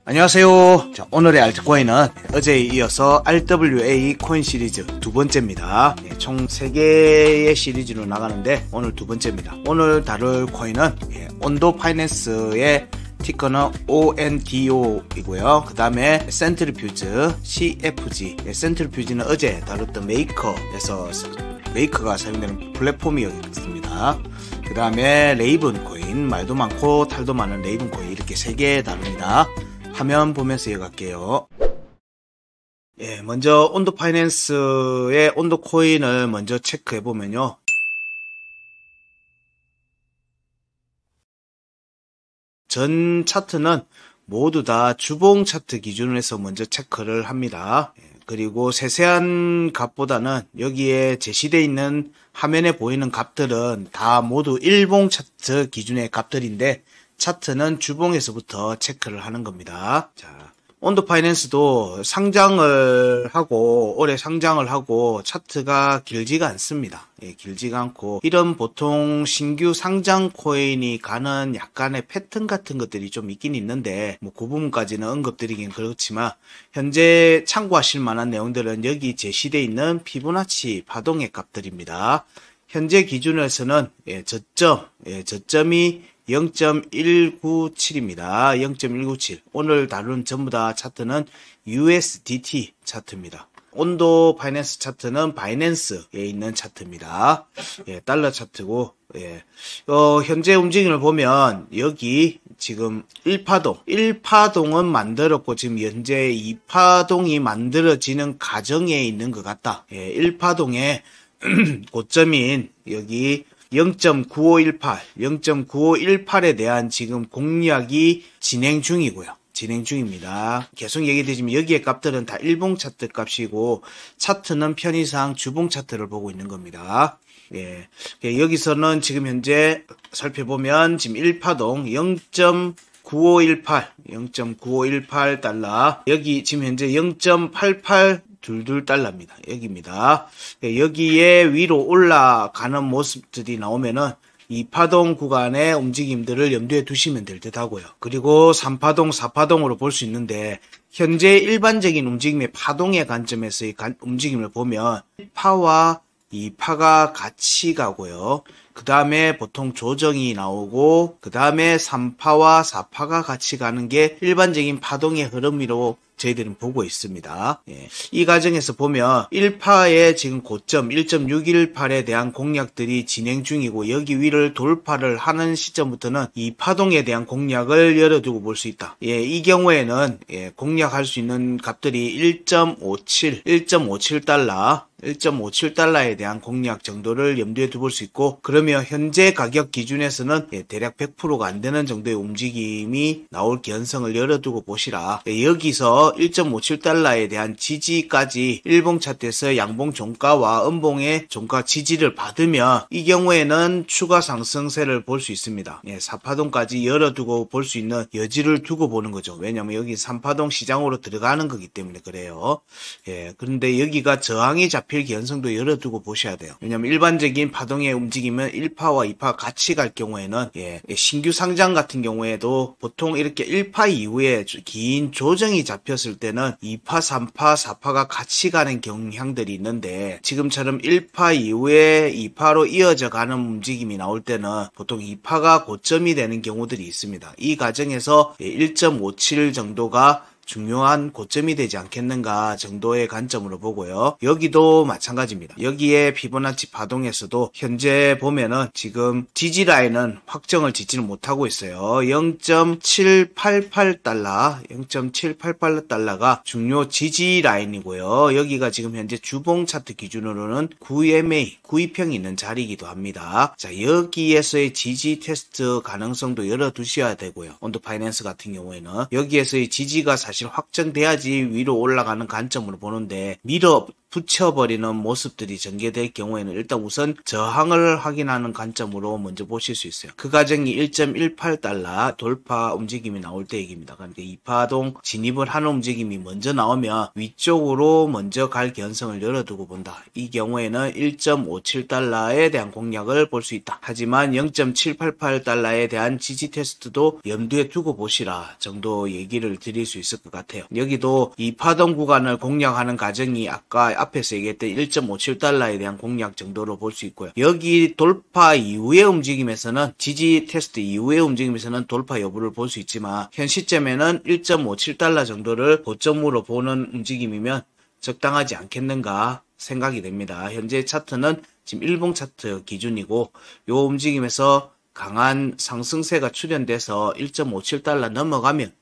안녕하세요. 자, 오늘의 알트코인은 어제에 이어서 RWA 코인 시리즈 두 번째입니다. 총 3개의 시리즈로 나가는데 오늘 두 번째입니다. 오늘 다룰 코인은 온도 파이낸스의 티커는 ONDO이고요. 그 다음에 센트리퓨즈 CFG. 센트리퓨즈는 어제 다뤘던 메이커에서 메이커가 사용되는 플랫폼이었습니다. 그 다음에 레이븐 코인, 말도 많고 탈도 많은 레이븐 코인, 이렇게 3개 다룹니다. 화면 보면서 이어갈게요. 먼저 온도 파이낸스의 온도 코인을 먼저 체크해 보면요. 전 차트는 모두 다 주봉 차트 기준으로 해서 먼저 체크를 합니다. 그리고 세세한 값보다는 여기에 제시되어 있는 화면에 보이는 값들은 다 모두 일봉 차트 기준의 값들인데 차트는 주봉에서부터 체크를 하는 겁니다. 자, 온도 파이낸스도 상장을 하고 올해 상장을 하고 차트가 길지가 않습니다. 길지가 않고 이런 보통 신규 상장 코인이 가는 약간의 패턴 같은 것들이 좀 있긴 있는데 그 부분까지는 언급드리긴 그렇지만 현재 참고하실 만한 내용들은 여기 제시되어 있는 피보나치 파동의 값들입니다. 현재 기준에서는 저점이 0.197입니다. 0.197. 오늘 다룬 전부 다 차트는 USDT 차트입니다. 온도 파이낸스 차트는 바이낸스에 있는 차트입니다. 달러 차트고, 현재 움직임을 보면 여기 지금 1파동은 만들었고 지금 현재 2파동이 만들어지는 과정에 있는 것 같다. 1파동의 고점인 여기 0.9518에 대한 지금 공략이 진행 중이고요. 진행 중입니다. 계속 얘기되지만 여기에 값들은 다 일봉 차트 값이고 차트는 편의상 주봉 차트를 보고 있는 겁니다. 여기서는 지금 현재 살펴보면 지금 1파동 0.9518 달러, 여기 지금 현재 0.8822 달러입니다. 여기입니다. 여기에 위로 올라가는 모습들이 나오면은 이 파동 구간의 움직임들을 염두에 두시면 될 듯 하고요. 그리고 3파동, 4파동으로 볼 수 있는데 현재 일반적인 움직임의 파동의 관점에서의 움직임을 보면 1파와 2파가 같이 가고요. 그 다음에 보통 조정이 나오고 그 다음에 3파와 4파가 같이 가는 게 일반적인 파동의 흐름으로 저희들은 보고 있습니다. 이 과정에서 보면 1파의 지금 고점 1.618에 대한 공략들이 진행 중이고 여기 위를 돌파를 하는 시점부터는 이 파동에 대한 공략을 열어두고 볼 수 있다. 이 경우에는 공략할 수 있는 값들이 1.57달러, 1.57달러에 대한 공략 정도를 염두에 두볼 수 있고, 그러면 현재 가격 기준에서는 대략 100%가 안 되는 정도의 움직임이 나올 개연성을 열어두고 보시라. 여기서 1.57달러에 대한 지지까지 일봉 차트에서 양봉 종가와 음봉의 종가 지지를 받으면 이 경우에는 추가 상승세를 볼 수 있습니다. 4파동까지 열어두고 볼 수 있는 여지를 두고 보는 거죠. 왜냐면 여기 3파동 시장으로 들어가는 거기 때문에 그래요. 그런데 여기가 저항이 잡힐 개연성도 열어두고 보셔야 돼요. 왜냐면 일반적인 파동의 움직임은 1파와 2파 같이 갈 경우에는 신규 상장 같은 경우에도 보통 이렇게 1파 이후에 긴 조정이 잡혔을 때는 2파, 3파, 4파가 같이 가는 경향들이 있는데, 지금처럼 1파 이후에 2파로 이어져 가는 움직임이 나올 때는 보통 2파가 고점이 되는 경우들이 있습니다. 이 과정에서 1.57 정도가 중요한 고점이 되지 않겠는가 정도의 관점으로 보고요. 여기도 마찬가지입니다. 여기에 피보나치 파동에서도 현재 보면은 지금 지지 라인은 확정을 짓지는 못하고 있어요. 0.788달러, 0.788달러가 중요 지지 라인이고요. 여기가 지금 현재 주봉 차트 기준으로는 9MA, 9위평이 있는 자리이기도 합니다. 자, 여기에서의 지지 테스트 가능성도 열어두셔야 되고요. 온도 파이낸스 같은 경우에는 여기에서의 지지가 사실 확정돼야지 위로 올라가는 관점으로 보는데, 붙여버리는 모습들이 전개될 경우에는 일단 우선 저항을 확인하는 관점으로 먼저 보실 수 있어요. 그 과정이 1.18달러 돌파 움직임이 나올 때 얘기입니다. 그러니까 2파동 진입을 하는 움직임이 먼저 나오면 위쪽으로 먼저 갈 개연성을 열어두고 본다. 이 경우에는 1.57달러에 대한 공략을 볼 수 있다. 하지만 0.788달러에 대한 지지 테스트도 염두에 두고 보시라 정도 얘기를 드릴 수 있을 것 같아요. 여기도 2파동 구간을 공략하는 과정이 아까 앞에서 얘기했던 1.57달러에 대한 공략 정도로 볼 수 있고요. 여기 돌파 이후의 움직임에서는, 지지 테스트 이후의 움직임에서는 돌파 여부를 볼 수 있지만, 현 시점에는 1.57달러 정도를 고점으로 보는 움직임이면 적당하지 않겠는가 생각이 됩니다. 현재 차트는 지금 일봉 차트 기준이고, 이 움직임에서 강한 상승세가 출현돼서 1.57달러 넘어가면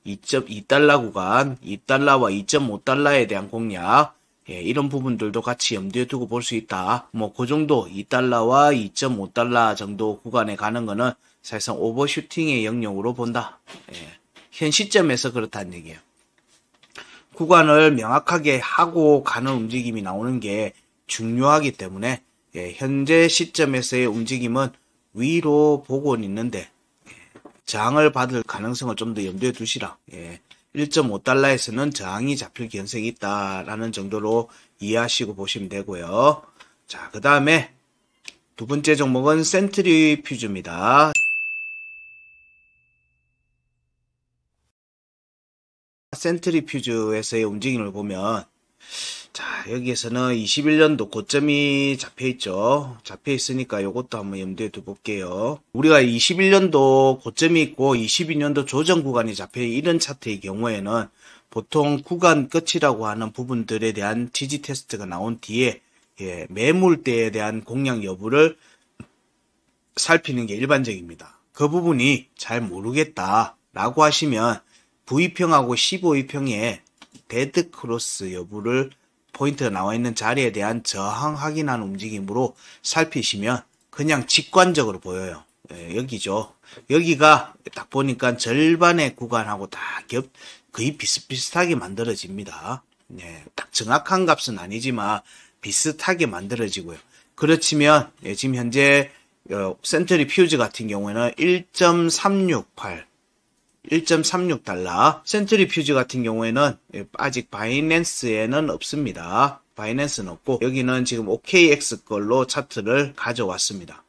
2.2달러 구간, 2달러와 2.5달러에 대한 공략, 이런 부분들도 같이 염두에 두고 볼 수 있다. 그 정도 2달러와 2.5달러 정도 구간에 가는 거는 사실상 오버슈팅의 영역으로 본다. 현 시점에서 그렇다는 얘기예요. 구간을 명확하게 하고 가는 움직임이 나오는 게 중요하기 때문에 현재 시점에서의 움직임은 위로 보고는 있는데 저항을 받을 가능성을 좀 더 염두에 두시라. 1.5달러에서는 저항이 잡힐 개연성이 있다라는 정도로 이해하시고 보시면 되고요. 자, 그 다음에 두 번째 종목은 센트리퓨즈입니다. 센트리퓨즈에서의 움직임을 보면, 자, 여기에서는 21년도 고점이 잡혀있죠. 잡혀있으니까 이것도 한번 염두에 두볼게요. 우리가 21년도 고점이 있고 22년도 조정 구간이 잡혀있는 이런 차트의 경우에는 보통 구간 끝이라고 하는 부분들에 대한 지지 테스트가 나온 뒤에 매물대에 대한 공략 여부를 살피는 게 일반적입니다. 그 부분이 잘 모르겠다라고 하시면 V평하고 15위평의 데드 크로스 여부를 포인트가 나와 있는 자리에 대한 저항 확인하는 움직임으로 살피시면 그냥 직관적으로 보여요. 여기죠. 여기가 딱 보니까 절반의 구간하고 다 거의 비슷비슷하게 만들어집니다. 딱 정확한 값은 아니지만 비슷하게 만들어지고요. 그렇지만 지금 현재 센트리퓨즈 같은 경우에는 1.36달러. 센트리퓨즈 같은 경우에는 아직 바이낸스에는 없습니다. 바이낸스는 없고 여기는 지금 OKX 걸로 차트를 가져왔습니다.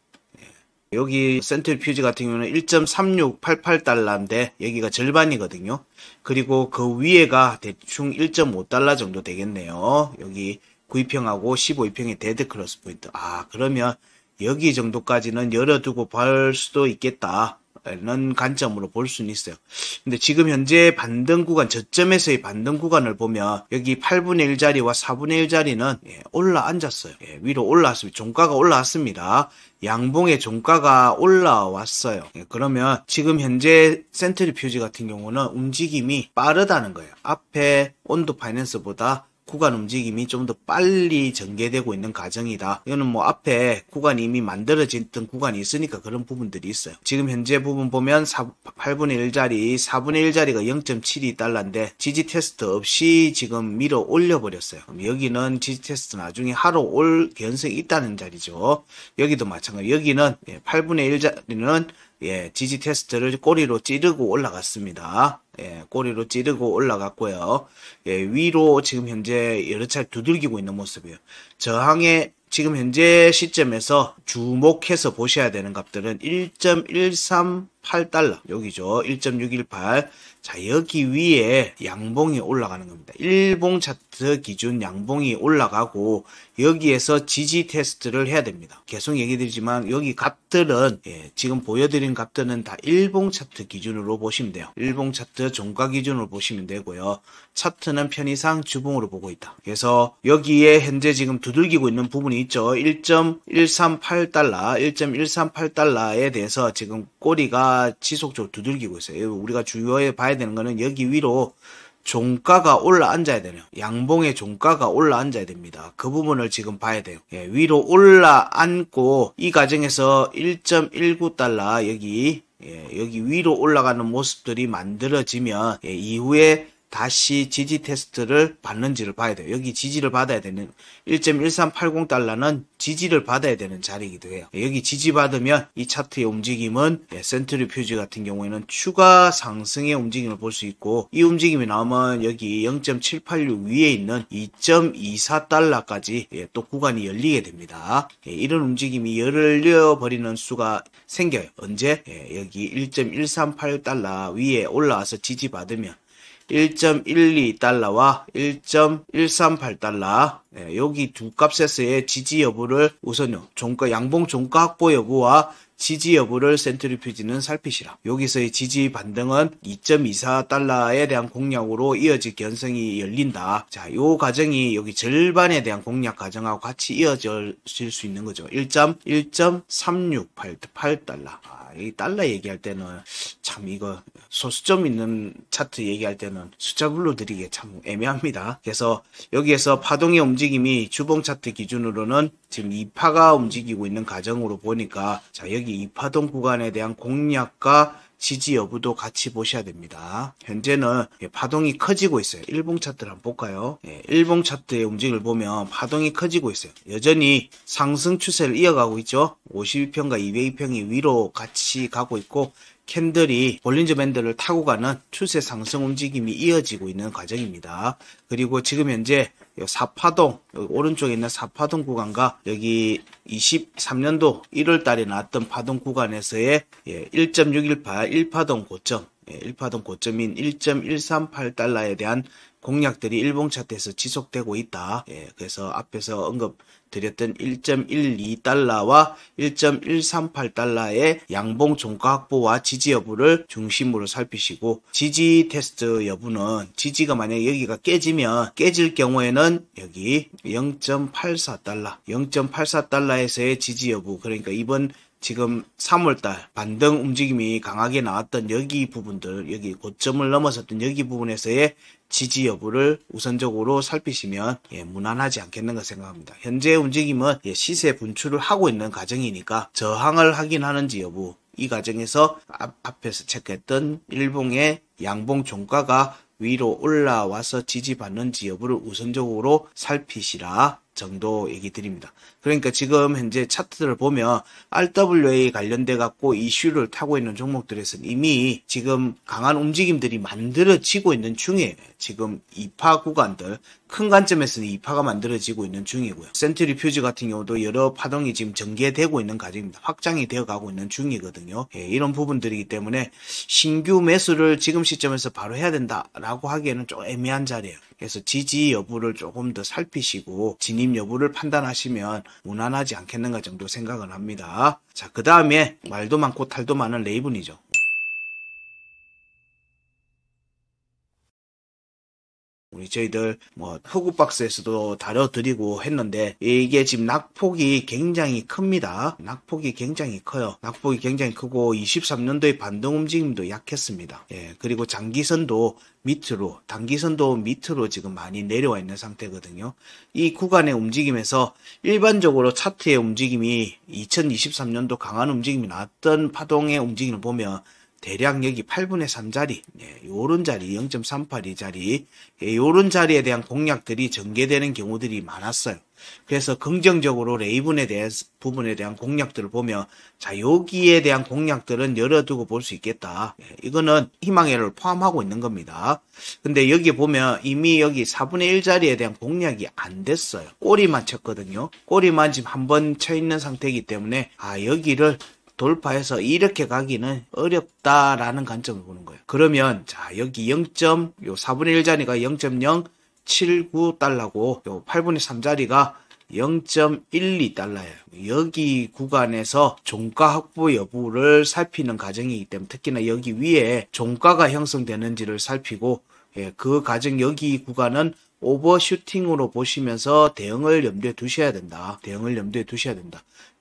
여기 센트리퓨즈 같은 경우는 1.3688달러인데 여기가 절반이거든요. 그리고 그 위에가 대충 1.5달러 정도 되겠네요. 여기 9위평하고 15위평의 데드 크로스 포인트. 그러면 여기 정도까지는 열어두고 볼 수도 있겠다. 라는 관점으로 볼 수는 있어요. 근데 지금 현재 반등 구간, 저점에서의 반등 구간을 보면 여기 8분의 1 자리와 4분의 1 자리는 올라앉았어요. 위로 올라왔습니다. 종가가 올라왔습니다. 양봉의 종가가 올라왔어요. 그러면 지금 현재 센트리퓨즈 같은 경우는 움직임이 빠르다는 거예요. 앞에 온도 파이낸스보다 구간 움직임이 좀 더 빨리 전개되고 있는 과정이다. 이거는 뭐 앞에 구간이 이미 만들어졌던 구간이 있으니까 그런 부분들이 있어요. 지금 현재 부분 보면 8분의 1짜리, 4분의 1짜리가 0.72달러인데 지지 테스트 없이 지금 밀어 올려버렸어요. 그럼 여기는 지지 테스트 나중에 하러 올 가능성이 있다는 자리죠. 여기도 마찬가지. 여기는 8분의 1짜리는 지지 테스트를 꼬리로 찌르고 올라갔습니다. 꼬리로 찌르고 올라갔고요. 위로 지금 현재 여러 차례 두들기고 있는 모습이에요. 저항의 지금 현재 시점에서 주목해서 보셔야 되는 값들은 1.138달러 여기죠. 1.618. 자, 여기 위에 양봉이 올라가는 겁니다. 일봉 차트 기준 양봉이 올라가고 여기에서 지지 테스트를 해야 됩니다. 계속 얘기 드리지만 여기 값들은 지금 보여드린 값들은 다 일봉 차트 기준으로 보시면 돼요. 일봉 차트 종가 기준으로 보시면 되고요. 차트는 편의상 주봉으로 보고 있다. 그래서 여기에 현재 지금 두들기고 있는 부분이 있죠. 1.138달러, 1.138달러에 대해서 지금 꼬리가 지속적으로 두들기고 있어요. 우리가 주요해 봐야 되는 거는 여기 위로 종가가 올라앉아야 되네요. 양봉의 종가가 올라앉아야 됩니다. 그 부분을 지금 봐야 돼요. 위로 올라앉고 이 과정에서 1.19달러 여기 위로 올라가는 모습들이 만들어지면 이후에 다시 지지 테스트를 받는지를 봐야 돼요. 여기 지지를 받아야 되는 1.1380달러는 지지를 받아야 되는 자리이기도 해요. 여기 지지 받으면 이 차트의 움직임은 센트리퓨지 같은 경우에는 추가 상승의 움직임을 볼 수 있고 이 움직임이 나오면 여기 0.786 위에 있는 2.24달러까지 또 구간이 열리게 됩니다. 이런 움직임이 열려버리는 수가 생겨요. 언제? 여기 1.138달러 위에 올라와서 지지 받으면 1.12달러와 1.138달러 여기 두 값에서의 지지 여부를 우선요. 양봉 종가 확보 여부와 지지 여부를 센트리퓨지는 살피시라. 여기서의 지지 반등은 2.24달러에 대한 공략으로 이어질 가능성이 열린다. 자, 요 과정이 여기 절반에 대한 공략 과정하고 같이 이어질 수 있는 거죠. 1.368달러. 이 달러 얘기할 때는 참 이거 소수점 있는 차트 얘기할 때는 숫자 불러드리기 참 애매합니다. 그래서 여기에서 파동의 움직임이 주봉 차트 기준으로는 지금 2파가 움직이고 있는 과정으로 보니까 자 여기 2파동 구간에 대한 공략과 지지 여부도 같이 보셔야 됩니다. 현재는 파동이 커지고 있어요. 일봉 차트를 한번 볼까요? 일봉 차트의 움직임을 보면 파동이 커지고 있어요. 여전히 상승 추세를 이어가고 있죠. 52평과 202평이 위로 같이 가고 있고 캔들이 볼린저 밴드를 타고 가는 추세 상승 움직임이 이어지고 있는 과정입니다. 그리고 지금 현재 4파동, 여기 오른쪽에 있는 4파동 구간과 여기 23년도 1월 달에 나왔던 파동 구간에서의 1.618 1파동 고점, 1파동 고점인 1.138달러에 대한 공략들이 일봉 차트에서 지속되고 있다. 그래서 앞에서 언급드렸던 1.12달러와 1.138달러의 양봉 종가 확보와 지지 여부를 중심으로 살피시고 지지 테스트 여부는 지지가 만약에 여기가 깨질 경우에는 여기 0.84달러, 0.84달러에서의 지지 여부 그러니까 이번 지금 3월달 반등 움직임이 강하게 나왔던 여기 부분들, 여기 고점을 넘어섰던 여기 부분에서의 지지 여부를 우선적으로 살피시면 무난하지 않겠는가 생각합니다. 현재 움직임은 시세 분출을 하고 있는 과정이니까 저항을 확인하는지 여부 이 과정에서 앞에서 체크했던 일봉의 양봉 종가가 위로 올라와서 지지받는지 여부를 우선적으로 살피시라 정도 얘기 드립니다. 그러니까 지금 현재 차트를 보면 RWA 관련돼 갖고 이슈를 타고 있는 종목들에서는 이미 지금 강한 움직임들이 만들어지고 있는 중이에요. 지금 2파 구간들 큰 관점에서는 2파가 만들어지고 있는 중이고요. 센트리퓨지 같은 경우도 여러 파동이 지금 전개되고 있는 과정입니다. 확장이 되어 가고 있는 중이거든요. 이런 부분들이기 때문에 신규 매수를 지금 시점에서 바로 해야 된다라고 하기에는 좀 애매한 자리예요. 그래서 지지 여부를 조금 더 살피시고 진입 여부를 판단하시면 무난하지 않겠는가 정도 생각을 합니다. 자, 그 다음에 말도 많고 탈도 많은 레이븐이죠. 저희들 허구박스에서도 다뤄드리고 했는데, 이게 지금 낙폭이 굉장히 큽니다. 낙폭이 굉장히 커요. 낙폭이 굉장히 크고 23년도의 반등 움직임도 약했습니다. 그리고 장기선도 밑으로, 단기선도 밑으로 지금 많이 내려와 있는 상태거든요. 이 구간의 움직임에서 일반적으로 차트의 움직임이 2023년도 강한 움직임이 나왔던 파동의 움직임을 보면 대략 여기 8분의 3자리, 요런 자리, 0.382 자리, 요런 자리에 대한 공략들이 전개되는 경우들이 많았어요. 그래서 긍정적으로 레이븐에 대한 부분에 대한 공략들을 보면, 자, 여기에 대한 공략들은 열어두고 볼 수 있겠다. 이거는 희망회를 포함하고 있는 겁니다. 근데 여기 보면 이미 여기 4분의 1 자리에 대한 공략이 안 됐어요. 꼬리만 쳤거든요. 꼬리만 지금 한번 쳐 있는 상태이기 때문에, 여기를 돌파해서 이렇게 가기는 어렵다라는 관점을 보는 거예요. 그러면 자, 여기 4분의 1 자리가 0.079달러고 요 8분의 3 자리가 0.12달러예요. 여기 구간에서 종가 확보 여부를 살피는 과정이기 때문에, 특히나 여기 위에 종가가 형성되는지를 살피고, 그 과정, 여기 구간은 오버슈팅으로 보시면서 대응을 염두에 두셔야 된다.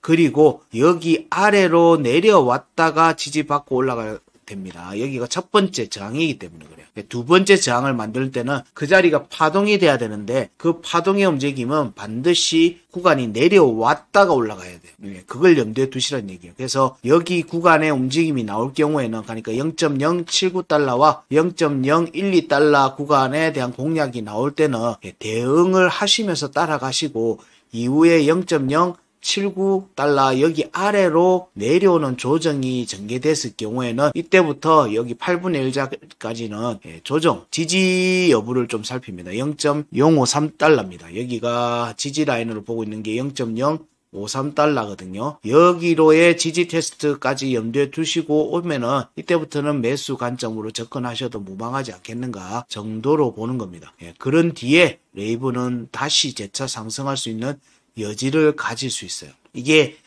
그리고 여기 아래로 내려왔다가 지지받고 올라가야 됩니다. 여기가 첫 번째 저항이기 때문에 그래요. 두 번째 저항을 만들 때는 그 자리가 파동이 돼야 되는데, 그 파동의 움직임은 반드시 구간이 내려왔다가 올라가야 돼요. 그걸 염두에 두시라는 얘기예요. 그래서 여기 구간의 움직임이 나올 경우에는, 그러니까 0.079달러와 0.012달러 구간에 대한 공략이 나올 때는 대응을 하시면서 따라가시고, 이후에 0.079달러 여기 아래로 내려오는 조정이 전개됐을 경우에는, 이때부터 여기 8분의 1까지는 조정, 지지 여부를 좀 살핍니다. 0.053달러입니다. 여기가 지지 라인으로 보고 있는 게 0.053달러거든요. 여기로의 지지 테스트까지 염두에 두시고 오면은 이때부터는 매수 관점으로 접근하셔도 무방하지 않겠는가 정도로 보는 겁니다. 그런 뒤에 레이븐은 다시 재차 상승할 수 있는 여지를 가질 수 있어요. 이게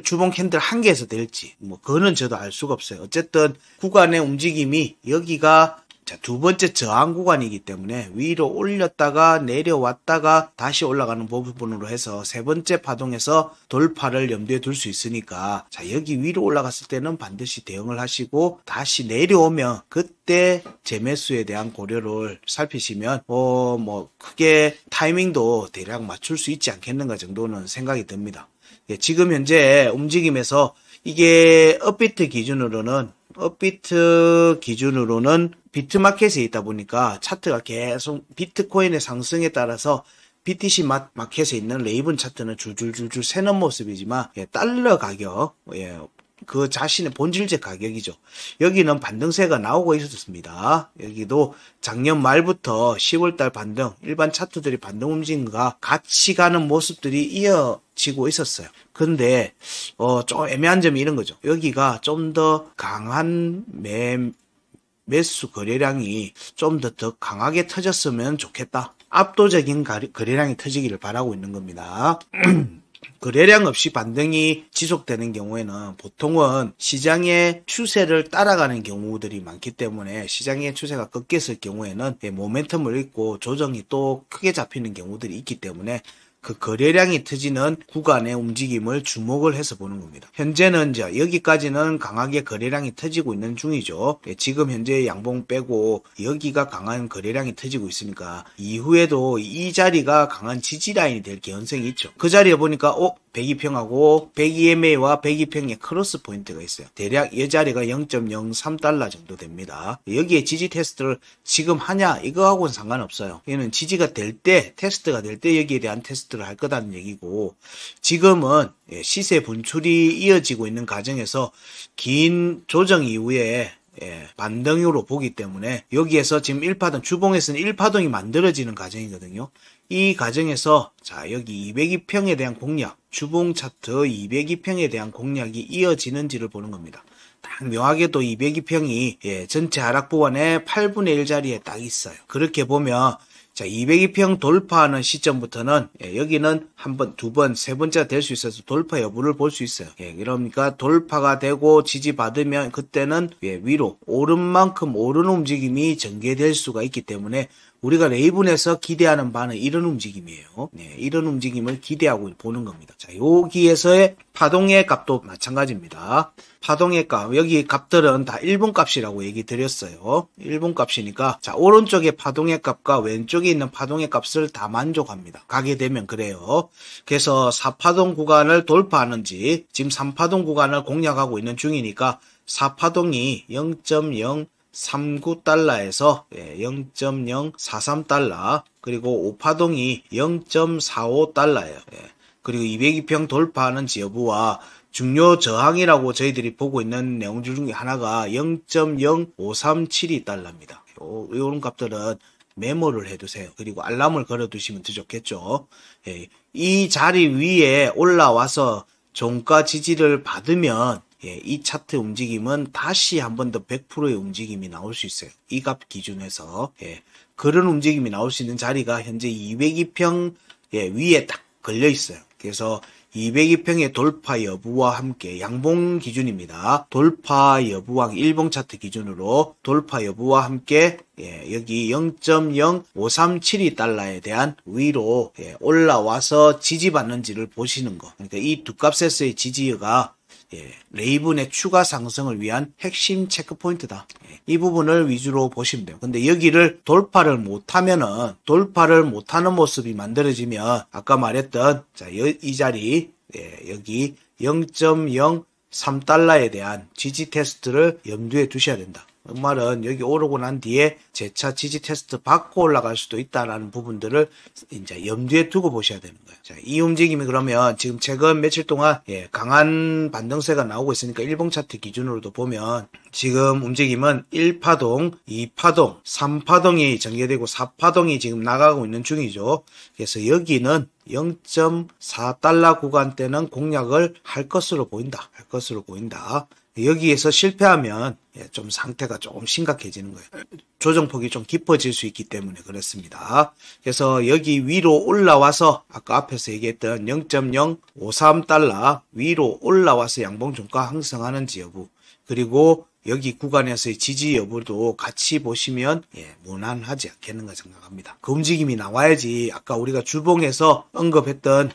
주봉 캔들 한 개에서 될지 그거는 저도 알 수가 없어요. 어쨌든 구간의 움직임이 여기가 두 번째 저항 구간이기 때문에 위로 올렸다가 내려왔다가 다시 올라가는 부분으로 해서 세 번째 파동에서 돌파를 염두에 둘 수 있으니까, 자, 여기 위로 올라갔을 때는 반드시 대응을 하시고, 다시 내려오면 그때 재매수에 대한 고려를 살피시면 크게 타이밍도 대략 맞출 수 있지 않겠는가 정도는 생각이 듭니다. 지금 현재 움직임에서 이게 업비트 기준으로는 비트마켓에 있다 보니까 차트가 계속 비트코인의 상승에 따라서 BTC 마켓에 있는 레이븐 차트는 줄줄줄줄 새는 모습이지만, 달러 가격, 그 자신의 본질적 가격이죠. 여기는 반등세가 나오고 있었습니다. 여기도 작년 말부터 10월달 반등, 일반 차트들이 반등 움직임과 같이 가는 모습들이 이어지고 있었어요. 근데 좀 애매한 점이 이런 거죠. 여기가 좀 더 강한 매수 거래량이 좀 더 강하게 터졌으면 좋겠다. 압도적인 거래량이 터지기를 바라고 있는 겁니다. 거래량 없이 반등이 지속되는 경우에는 보통은 시장의 추세를 따라가는 경우들이 많기 때문에, 시장의 추세가 꺾였을 경우에는 모멘텀을 잃고 조정이 또 크게 잡히는 경우들이 있기 때문에, 그 거래량이 터지는 구간의 움직임을 주목을 해서 보는 겁니다. 현재는 이제 여기까지는 강하게 거래량이 터지고 있는 중이죠. 지금 현재 양봉 빼고 여기가 강한 거래량이 터지고 있으니까 이후에도 이 자리가 강한 지지 라인이 될 개연성이 있죠. 그 자리에 보니까 102평하고 102MA와 102평의 크로스 포인트가 있어요. 대략 이 자리가 0.03달러 정도 됩니다. 여기에 지지 테스트를 지금 하냐 이거하고는 상관없어요. 얘는 지지가 될 때, 테스트가 될 때 여기에 대한 테스트를 할 거다는 얘기고, 지금은 시세 분출이 이어지고 있는 과정에서 긴 조정 이후에 반등으로 보기 때문에, 여기에서 지금 1파동, 주봉에서는 1파동이 만들어지는 과정이거든요. 이 과정에서 자, 여기 202평에 대한 공략, 주봉 차트 202평에 대한 공략이 이어지는지를 보는 겁니다. 딱 묘하게도 202평이 전체 하락 구간의 8분의 1 자리에 딱 있어요. 그렇게 보면 자, 202평 돌파하는 시점부터는 여기는 한 번, 두 번, 세 번째가 될 수 있어서 돌파 여부를 볼 수 있어요. 그러니까 돌파가 되고 지지받으면 그때는 위로 오른 만큼 오르는 움직임이 전개될 수가 있기 때문에, 우리가 레이븐에서 기대하는 바는 이런 움직임이에요. 네, 이런 움직임을 기대하고 보는 겁니다. 자, 여기에서의 파동의 값도 마찬가지입니다. 파동의 값, 여기 값들은 다 일본 값이라고 얘기 드렸어요. 일본 값이니까, 자, 오른쪽에 파동의 값과 왼쪽에 있는 파동의 값을 다 만족합니다. 가게 되면 그래요. 그래서 4파동 구간을 돌파하는지, 지금 3파동 구간을 공략하고 있는 중이니까, 4파동이 0.039달러에서 0.043달러, 그리고 5파동이 0.45달러예요. 그리고 202평 돌파하는지 여부와 중요 저항이라고 저희들이 보고 있는 내용 중에 하나가 0.0537달러입니다. 이런 값들은 메모를 해두세요. 그리고 알람을 걸어두시면 더 좋겠죠. 이 자리 위에 올라와서 종가 지지를 받으면 이 차트 움직임은 다시 한 번 더 100%의 움직임이 나올 수 있어요. 이 값 기준에서 그런 움직임이 나올 수 있는 자리가 현재 202평 위에 딱 걸려 있어요. 그래서 202평의 돌파 여부와 함께 양봉 기준입니다. 돌파 여부와 일봉 차트 기준으로 돌파 여부와 함께 여기 0.0537달러에 대한 위로 올라와서 지지받는지를 보시는 거. 그러니까 이 두 값에서의 지지가 레이븐의 추가 상승을 위한 핵심 체크포인트다. 이 부분을 위주로 보시면 돼요. 근데 여기를 돌파를 못하면은, 돌파를 못하는 모습이 만들어지면, 아까 말했던, 자, 이 자리, 여기 0.03달러에 대한 지지 테스트를 염두에 두셔야 된다. 그 말은 여기 오르고 난 뒤에 재차 지지 테스트 받고 올라갈 수도 있다라는 부분들을 이제 염두에 두고 보셔야 되는 거예요. 자, 이 움직임이 그러면 지금 최근 며칠 동안 강한 반등세가 나오고 있으니까 일봉 차트 기준으로도 보면 지금 움직임은 1파동, 2파동, 3파동이 전개되고 4파동이 지금 나가고 있는 중이죠. 그래서 여기는 0.4달러 구간대는 공략을 할 것으로 보인다. 여기에서 실패하면 좀 상태가 조금 심각해지는 거예요. 조정폭이 좀 깊어질 수 있기 때문에 그렇습니다. 그래서 여기 위로 올라와서 아까 앞에서 얘기했던 0.053달러 위로 올라와서 양봉 종가 형성하는지 여부, 그리고 여기 구간에서의 지지 여부도 같이 보시면 무난하지 않겠는가 생각합니다. 그 움직임이 나와야지 아까 우리가 주봉에서 언급했던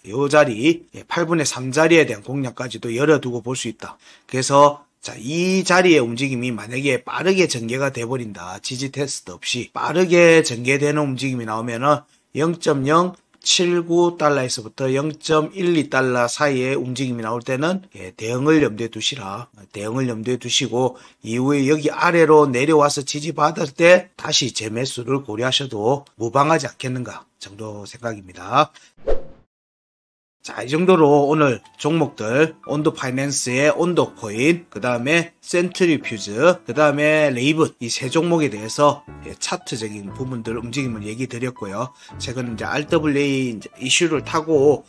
요 자리 8분의 3 자리에 대한 공략까지도 열어두고 볼 수 있다. 그래서 자, 이 자리의 움직임이 만약에 빠르게 전개가 돼버린다. 지지 테스트 없이 빠르게 전개되는 움직임이 나오면은 0.079달러에서부터 0.12달러 사이의 움직임이 나올 때는 대응을 염두에 두시라. 대응을 염두에 두시고 이후에 여기 아래로 내려와서 지지받을 때 다시 재매수를 고려하셔도 무방하지 않겠는가 정도 생각입니다. 자, 이 정도로 오늘 종목들 온도 파이낸스의 온도 코인, 그 다음에 센트리퓨즈, 그 다음에 레이븐 이 세 종목에 대해서 차트적인 부분들 움직임을 얘기 드렸고요. 최근 이제 RWA 이제 이슈를 타고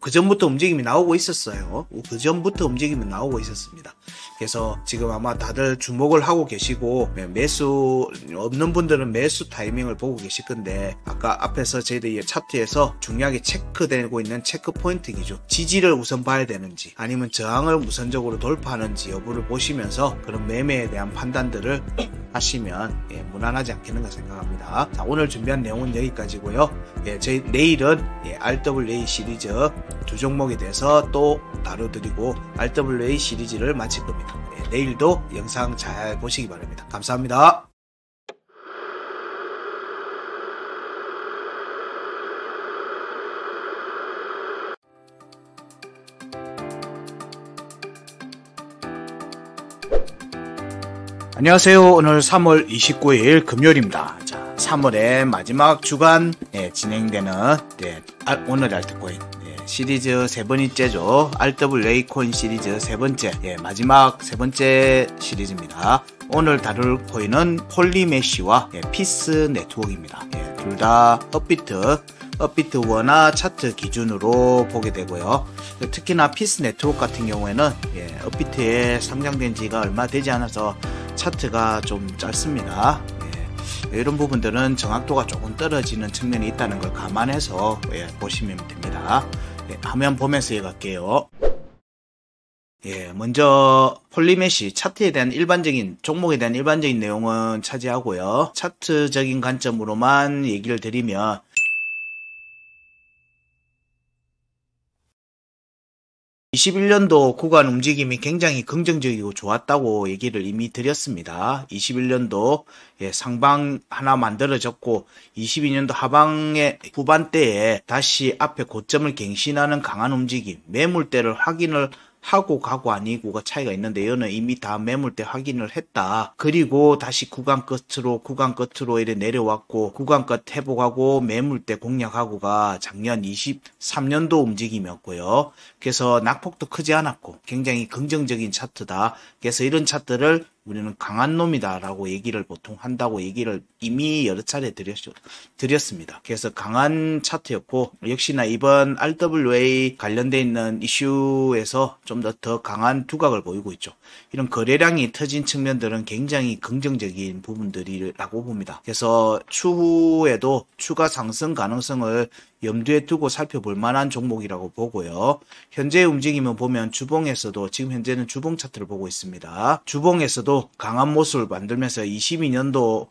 그 전부터 움직임이 나오고 있었어요. 그 전부터 움직임이 나오고 있었습니다. 그래서 지금 아마 다들 주목을 하고 계시고 매수 없는 분들은 매수 타이밍을 보고 계실 건데 아까 앞에서 저희들이 차트에서 중요하게 체크되고 있는 체크 포인트 기준, 지지를 우선 봐야 되는지 아니면 저항을 우선적으로 돌파하는지 여부를 보시면서 그런 매매에 대한 판단들을 하시면 무난하지 않겠는가 생각합니다. 자, 오늘 준비한 내용은 여기까지고요. 저희 내일은 RWA 시리즈 두 종목에 대해서 또 다뤄드리고 RWA 시리즈를 마칠 겁니다. 내일도 영상 잘 보시기 바랍니다. 감사합니다. 안녕하세요. 오늘 3월 29일 금요일입니다. 자, 3월의 마지막 주간 진행되는 오늘 알트코인 시리즈 세 번째죠. RWA 코인 시리즈 세 번째, 마지막 세 번째 시리즈입니다. 오늘 다룰 코인은 폴리메쉬와 피스 네트워크입니다. 둘 다 업비트 원화 차트 기준으로 보게 되고요. 특히나 피스 네트워크 같은 경우에는 업비트에 상장된 지가 얼마 되지 않아서 차트가 좀 짧습니다. 이런 부분들은 정확도가 조금 떨어지는 측면이 있다는 걸 감안해서 보시면 됩니다. 화면 보면서 해갈게요. 예, 먼저 폴리메시 차트에 대한 일반적인 종목에 대한 일반적인 내용은 차지하고요. 차트적인 관점으로만 얘기를 드리면 21년도 구간 움직임이 굉장히 긍정적이고 좋았다고 얘기를 이미 드렸습니다. 21년도 상방 하나 만들어졌고 22년도 하방의 후반대에 다시 앞에 고점을 갱신하는 강한 움직임, 매물대를 확인을 하고 가고 아니고가 차이가 있는데 이거는 이미 다 매물대 확인을 했다. 그리고 다시 구간 끝으로 이래 내려왔고 구간 끝 회복하고 매물대 공략하고가 작년 23년도 움직임이었고요. 그래서 낙폭도 크지 않았고 굉장히 긍정적인 차트다. 그래서 이런 차트를 우리는 강한 놈이다라고 얘기를 보통 한다고 얘기를 이미 여러 차례 드렸습니다. 그래서 강한 차트였고 역시나 이번 RWA 관련돼 있는 이슈에서 좀 더 강한 두각을 보이고 있죠. 이런 거래량이 터진 측면들은 굉장히 긍정적인 부분들이라고 봅니다. 그래서 추후에도 추가 상승 가능성을 염두에 두고 살펴볼 만한 종목이라고 보고요. 현재 움직임을 보면 주봉에서도 지금 현재는 주봉 차트를 보고 있습니다. 주봉에서도 강한 모습을 만들면서 21년도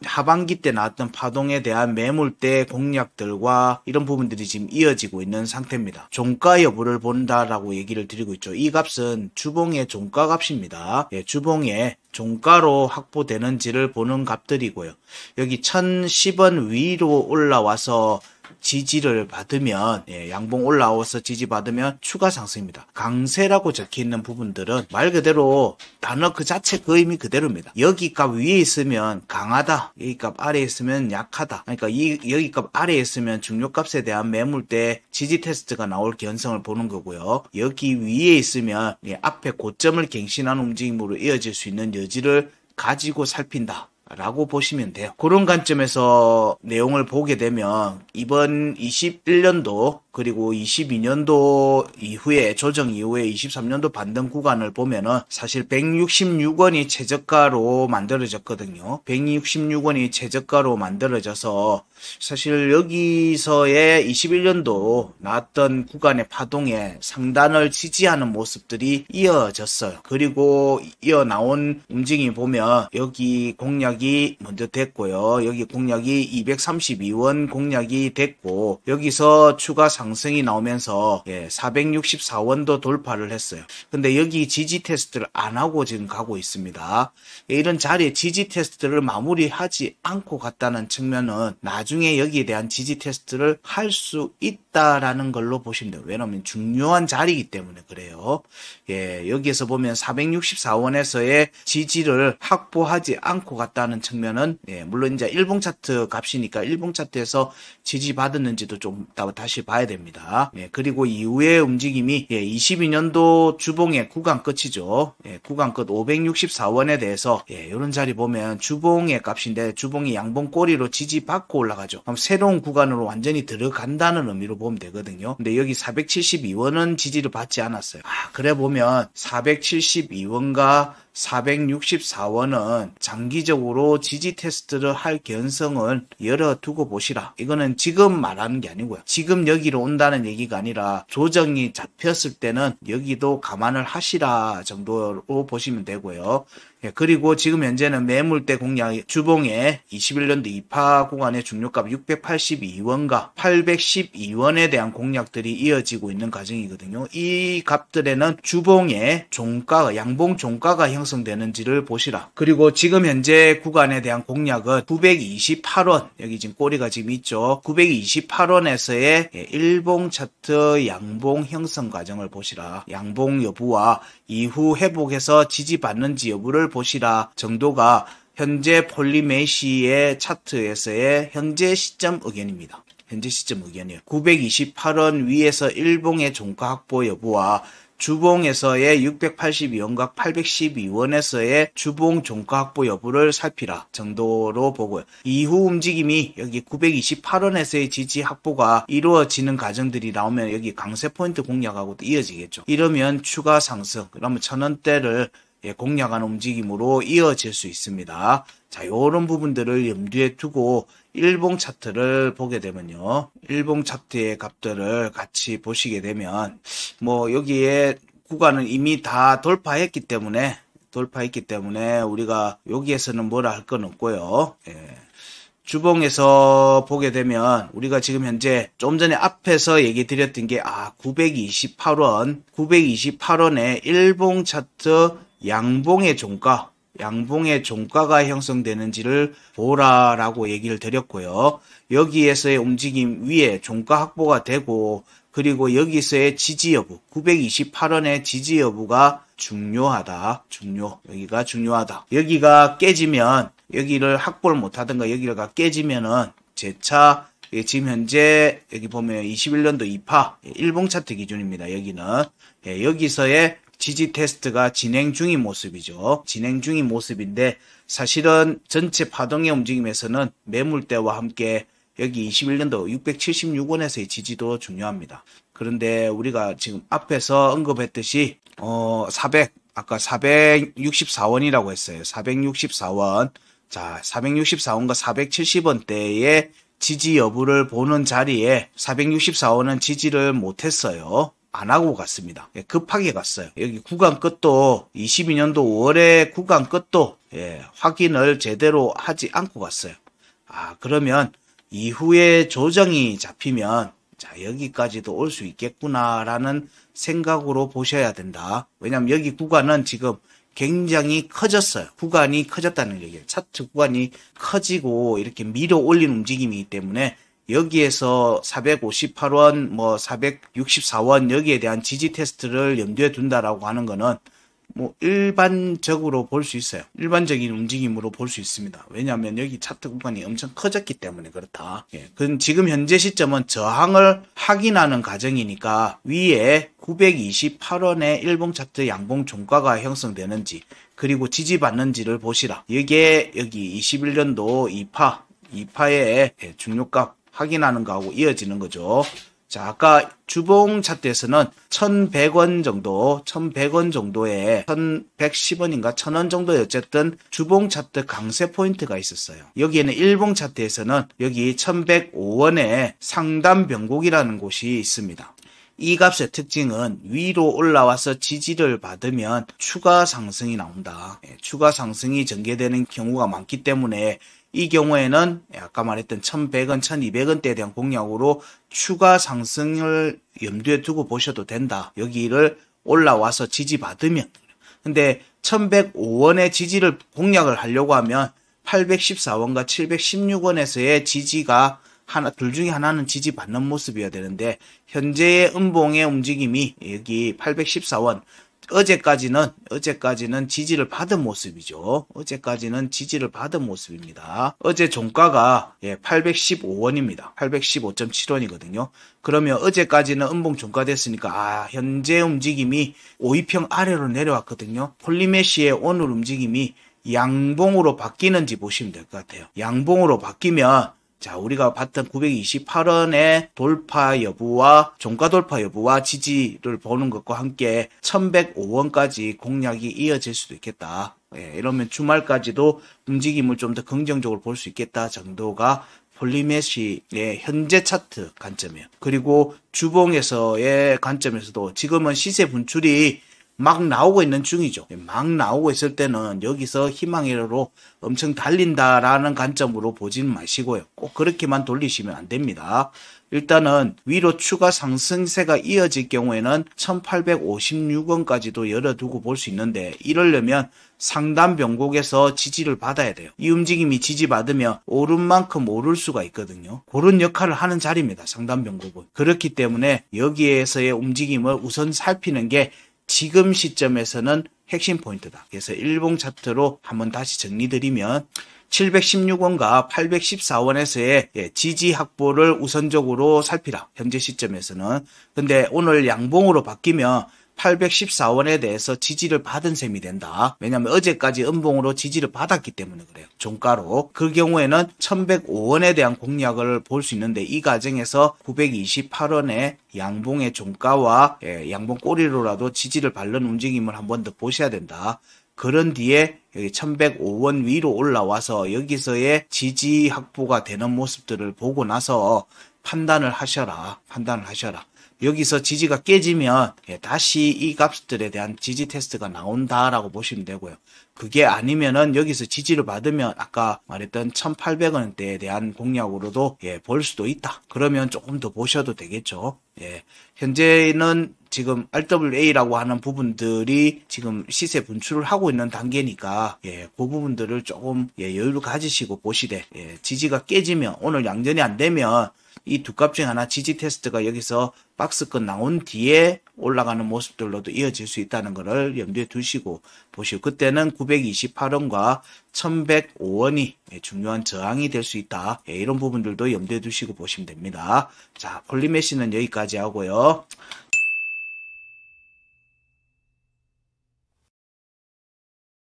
하반기 때 나왔던 파동에 대한 매물대 공략들과 이런 부분들이 지금 이어지고 있는 상태입니다. 종가 여부를 본다라고 얘기를 드리고 있죠. 이 값은 주봉의 종가 값입니다. 주봉의 종가로 확보되는지를 보는 값들이고요. 여기 1010원 위로 올라와서 지지를 받으면 양봉 올라와서 지지받으면 추가 상승입니다. 강세라고 적혀있는 부분들은 말 그대로 단어 그 자체 그 의미 그대로입니다. 여기 값 위에 있으면 강하다, 여기 값 아래에 있으면 약하다. 그러니까 여기 값 아래에 있으면 중요값에 대한 매물대 지지 테스트가 나올 개연성을 보는 거고요. 여기 위에 있으면 앞에 고점을 갱신하는 움직임으로 이어질 수 있는 여지를 가지고 살핀다 라고 보시면 돼요. 그런 관점에서 내용을 보게 되면 이번 21년도 그리고 22년도 이후에 조정 이후에 23년도 반등 구간을 보면은 사실 166원이 최저가로 만들어졌거든요. 166원이 최저가로 만들어져서 사실 여기서의 21년도 나왔던 구간의 파동에 상단을 지지하는 모습들이 이어졌어요. 그리고 이어 나온 움직임이 보면 여기 공략이 먼저 됐고요. 여기 공략이 232원 공략이 됐고 여기서 추가 상승이 나오면서 464원도 돌파를 했어요. 근데 여기 지지 테스트를 안 하고 지금 가고 있습니다. 이런 자리에 지지 테스트를 마무리하지 않고 갔다는 측면은 나중에 여기에 대한 지지 테스트를 할 수 있다라는 걸로 보시면 돼요. 왜냐하면 중요한 자리이기 때문에 그래요. 여기에서 보면 464원에서의 지지를 확보하지 않고 갔다는 측면은 물론 이제 일봉 차트 값이니까 일봉 차트에서 지지 받았는지도 좀 다시 봐야 됩니다. 그리고 이후의 움직임이 22년도 주봉의 구간 끝이죠. 구간 끝 564원에 대해서 이런 자리 보면 주봉의 값인데 주봉이 양봉 꼬리로 지지받고 올라가죠. 그럼 새로운 구간으로 완전히 들어간다는 의미로 보면 되거든요. 근데 여기 472원은 지지를 받지 않았어요. 그래 보면 472원과 464원은 장기적으로 지지 테스트를 할 개연성을 열어두고 보시라. 이거는 지금 말하는 게 아니고요. 지금 여기로 온다는 얘기가 아니라 조정이 잡혔을 때는 여기도 감안을 하시라 정도로 보시면 되고요. 그리고 지금 현재는 매물대 공략 주봉에 21년도 2파 구간의 중요값 682원과 812원에 대한 공략들이 이어지고 있는 과정이거든요. 이 값들에는 주봉의 종가가 양봉 종가가 형성되는지를 보시라. 그리고 지금 현재 구간에 대한 공략은 928원 여기 지금 꼬리가 지금 있죠. 928원에서의 일봉 차트 양봉 형성 과정을 보시라. 양봉 여부와 이후 회복해서 지지받는지 여부를 보시라 정도가 현재 폴리메시의 차트에서의 현재 시점 의견입니다. 현재 시점 의견이에요. 928원 위에서 일봉의 종가 확보 여부와 주봉에서의 682원과 812원에서의 주봉 종가 확보 여부를 살피라 정도로 보고요. 이후 움직임이 여기 928원에서의 지지 확보가 이루어지는 과정들이 나오면 여기 강세 포인트 공략하고도 이어지겠죠. 이러면 추가 상승, 그러면 1000원대를 공략하는 움직임으로 이어질 수 있습니다. 자, 요런 부분들을 염두에 두고 일봉 차트를 보게 되면요. 일봉 차트의 값들을 같이 보시게 되면 여기에 구간은 이미 다 돌파했기 때문에 우리가 여기에서는 뭐라 할 건 없고요. 예. 주봉에서 보게 되면 우리가 지금 현재 좀 전에 앞에서 얘기 드렸던 게 928원에 일봉 차트 양봉의 종가가 형성되는지를 보라라고 얘기를 드렸고요. 여기에서의 움직임 위에 종가 확보가 되고, 그리고 여기서의 지지 여부, 928원의 지지 여부가 여기가 중요하다. 여기가 깨지면, 여기를 확보를 못하든가 여기가 깨지면은 재차 지금 현재 여기 보면 21년도 2파 일봉 차트 기준입니다. 여기는 여기서의 지지 테스트가 진행 중인 모습이죠. 진행 중인 모습인데 사실은 전체 파동의 움직임에서는 매물대와 함께 여기 21년도 676원에서의 지지도 중요합니다. 그런데 우리가 지금 앞에서 언급했듯이 아까 464원이라고 했어요. 464원. 자, 464원과 470원대의 지지 여부를 보는 자리에 464원은 지지를 못했어요. 안 하고 갔습니다. 급하게 갔어요. 여기 구간 끝도 22년도 5월에 구간 끝도 확인을 제대로 하지 않고 갔어요. 그러면 이후에 조정이 잡히면 여기까지도 올 수 있겠구나라는 생각으로 보셔야 된다. 왜냐하면 여기 구간은 지금 굉장히 커졌어요. 구간이 커졌다는 얘기예요. 차트 구간이 커지고 이렇게 밀어 올린 움직임이기 때문에 여기에서 458원, 464원 여기에 대한 지지 테스트를 염두에 둔다라고 하는 거는 일반적으로 볼 수 있어요. 일반적인 움직임으로 볼 수 있습니다. 왜냐하면 여기 차트 구간이 엄청 커졌기 때문에 그렇다. 그건 지금 현재 시점은 저항을 확인하는 과정이니까 위에 928원의 일봉 차트 양봉 종가가 형성되는지 그리고 지지받는지를 보시라. 이게 여기 21년도 2파의 중요값 확인하는 거하고 이어지는 거죠. 자, 아까 주봉 차트에서는 1,100원 정도에 1,110원인가 1,000원 정도의 어쨌든 주봉 차트 강세 포인트가 있었어요. 여기에는 일봉 차트에서는 여기 1,105원에 상단 변곡이라는 곳이 있습니다. 이 값의 특징은 위로 올라와서 지지를 받으면 추가 상승이 나온다. 추가 상승이 전개되는 경우가 많기 때문에 이 경우에는 아까 말했던 1,100원, 1,200원대에 대한 공략으로 추가 상승을 염두에 두고 보셔도 된다. 여기를 올라와서 지지받으면. 근데 1,105원의 지지를 공략을 하려고 하면 814원과 716원에서의 지지가 둘 중에 하나는 지지받는 모습이어야 되는데 현재의 음봉의 움직임이 여기 814원 어제까지는 지지를 받은 모습이죠. 어제까지는 지지를 받은 모습입니다. 어제 종가가 815원입니다. 815.7원이거든요. 그러면 어제까지는 음봉 종가됐으니까 현재 움직임이 5위평 아래로 내려왔거든요. 폴리메시의 오늘 움직임이 양봉으로 바뀌는지 보시면 될 것 같아요. 양봉으로 바뀌면 우리가 봤던 928원의 돌파 여부와 종가 돌파 여부와 지지를 보는 것과 함께 1,105원까지 공략이 이어질 수도 있겠다. 이러면 주말까지도 움직임을 좀 더 긍정적으로 볼 수 있겠다 정도가 폴리메시의 현재 차트 관점이에요. 그리고 주봉에서의 관점에서도 지금은 시세 분출이 막 나오고 있는 중이죠. 막 나오고 있을 때는 여기서 희망회로로 엄청 달린다라는 관점으로 보지는 마시고요. 꼭 그렇게만 돌리시면 안 됩니다. 일단은 위로 추가 상승세가 이어질 경우에는 1,856원까지도 열어두고 볼 수 있는데 이러려면 상단 변곡에서 지지를 받아야 돼요. 이 움직임이 지지받으면 오른 만큼 오를 수가 있거든요. 그런 역할을 하는 자리입니다. 상단 변곡은. 그렇기 때문에 여기에서의 움직임을 우선 살피는 게 지금 시점에서는 핵심 포인트다. 그래서 일봉 차트로 한번 다시 정리드리면 716원과 814원에서의 지지 확보를 우선적으로 살피라. 현재 시점에서는. 근데 오늘 양봉으로 바뀌면 814원에 대해서 지지를 받은 셈이 된다. 왜냐하면 어제까지 음봉으로 지지를 받았기 때문에 그래요. 종가로. 그 경우에는 1,105원에 대한 공략을 볼 수 있는데 이 과정에서 928원의 양봉의 종가와 양봉 꼬리로라도 지지를 밟는 움직임을 한 번 더 보셔야 된다. 그런 뒤에 여기 1,105원 위로 올라와서 여기서의 지지 확보가 되는 모습들을 보고 나서 판단을 하셔라. 여기서 지지가 깨지면 다시 이 값들에 대한 지지 테스트가 나온다라고 보시면 되고요. 그게 아니면은 여기서 지지를 받으면 아까 말했던 1,800원대에 대한 공략으로도 볼 수도 있다. 그러면 조금 더 보셔도 되겠죠. 현재는 지금 RWA라고 하는 부분들이 지금 시세 분출을 하고 있는 단계니까 그 부분들을 조금 여유를 가지시고 보시되 지지가 깨지면 오늘 양전이 안 되면 이 두 값 중 하나 지지 테스트가 여기서 박스권 나온 뒤에 올라가는 모습들로도 이어질 수 있다는 것을 염두에 두시고 보시고 그때는 928원과 1105원이 중요한 저항이 될 수 있다. 이런 부분들도 염두에 두시고 보시면 됩니다. 자, 폴리메시는 여기까지 하고요.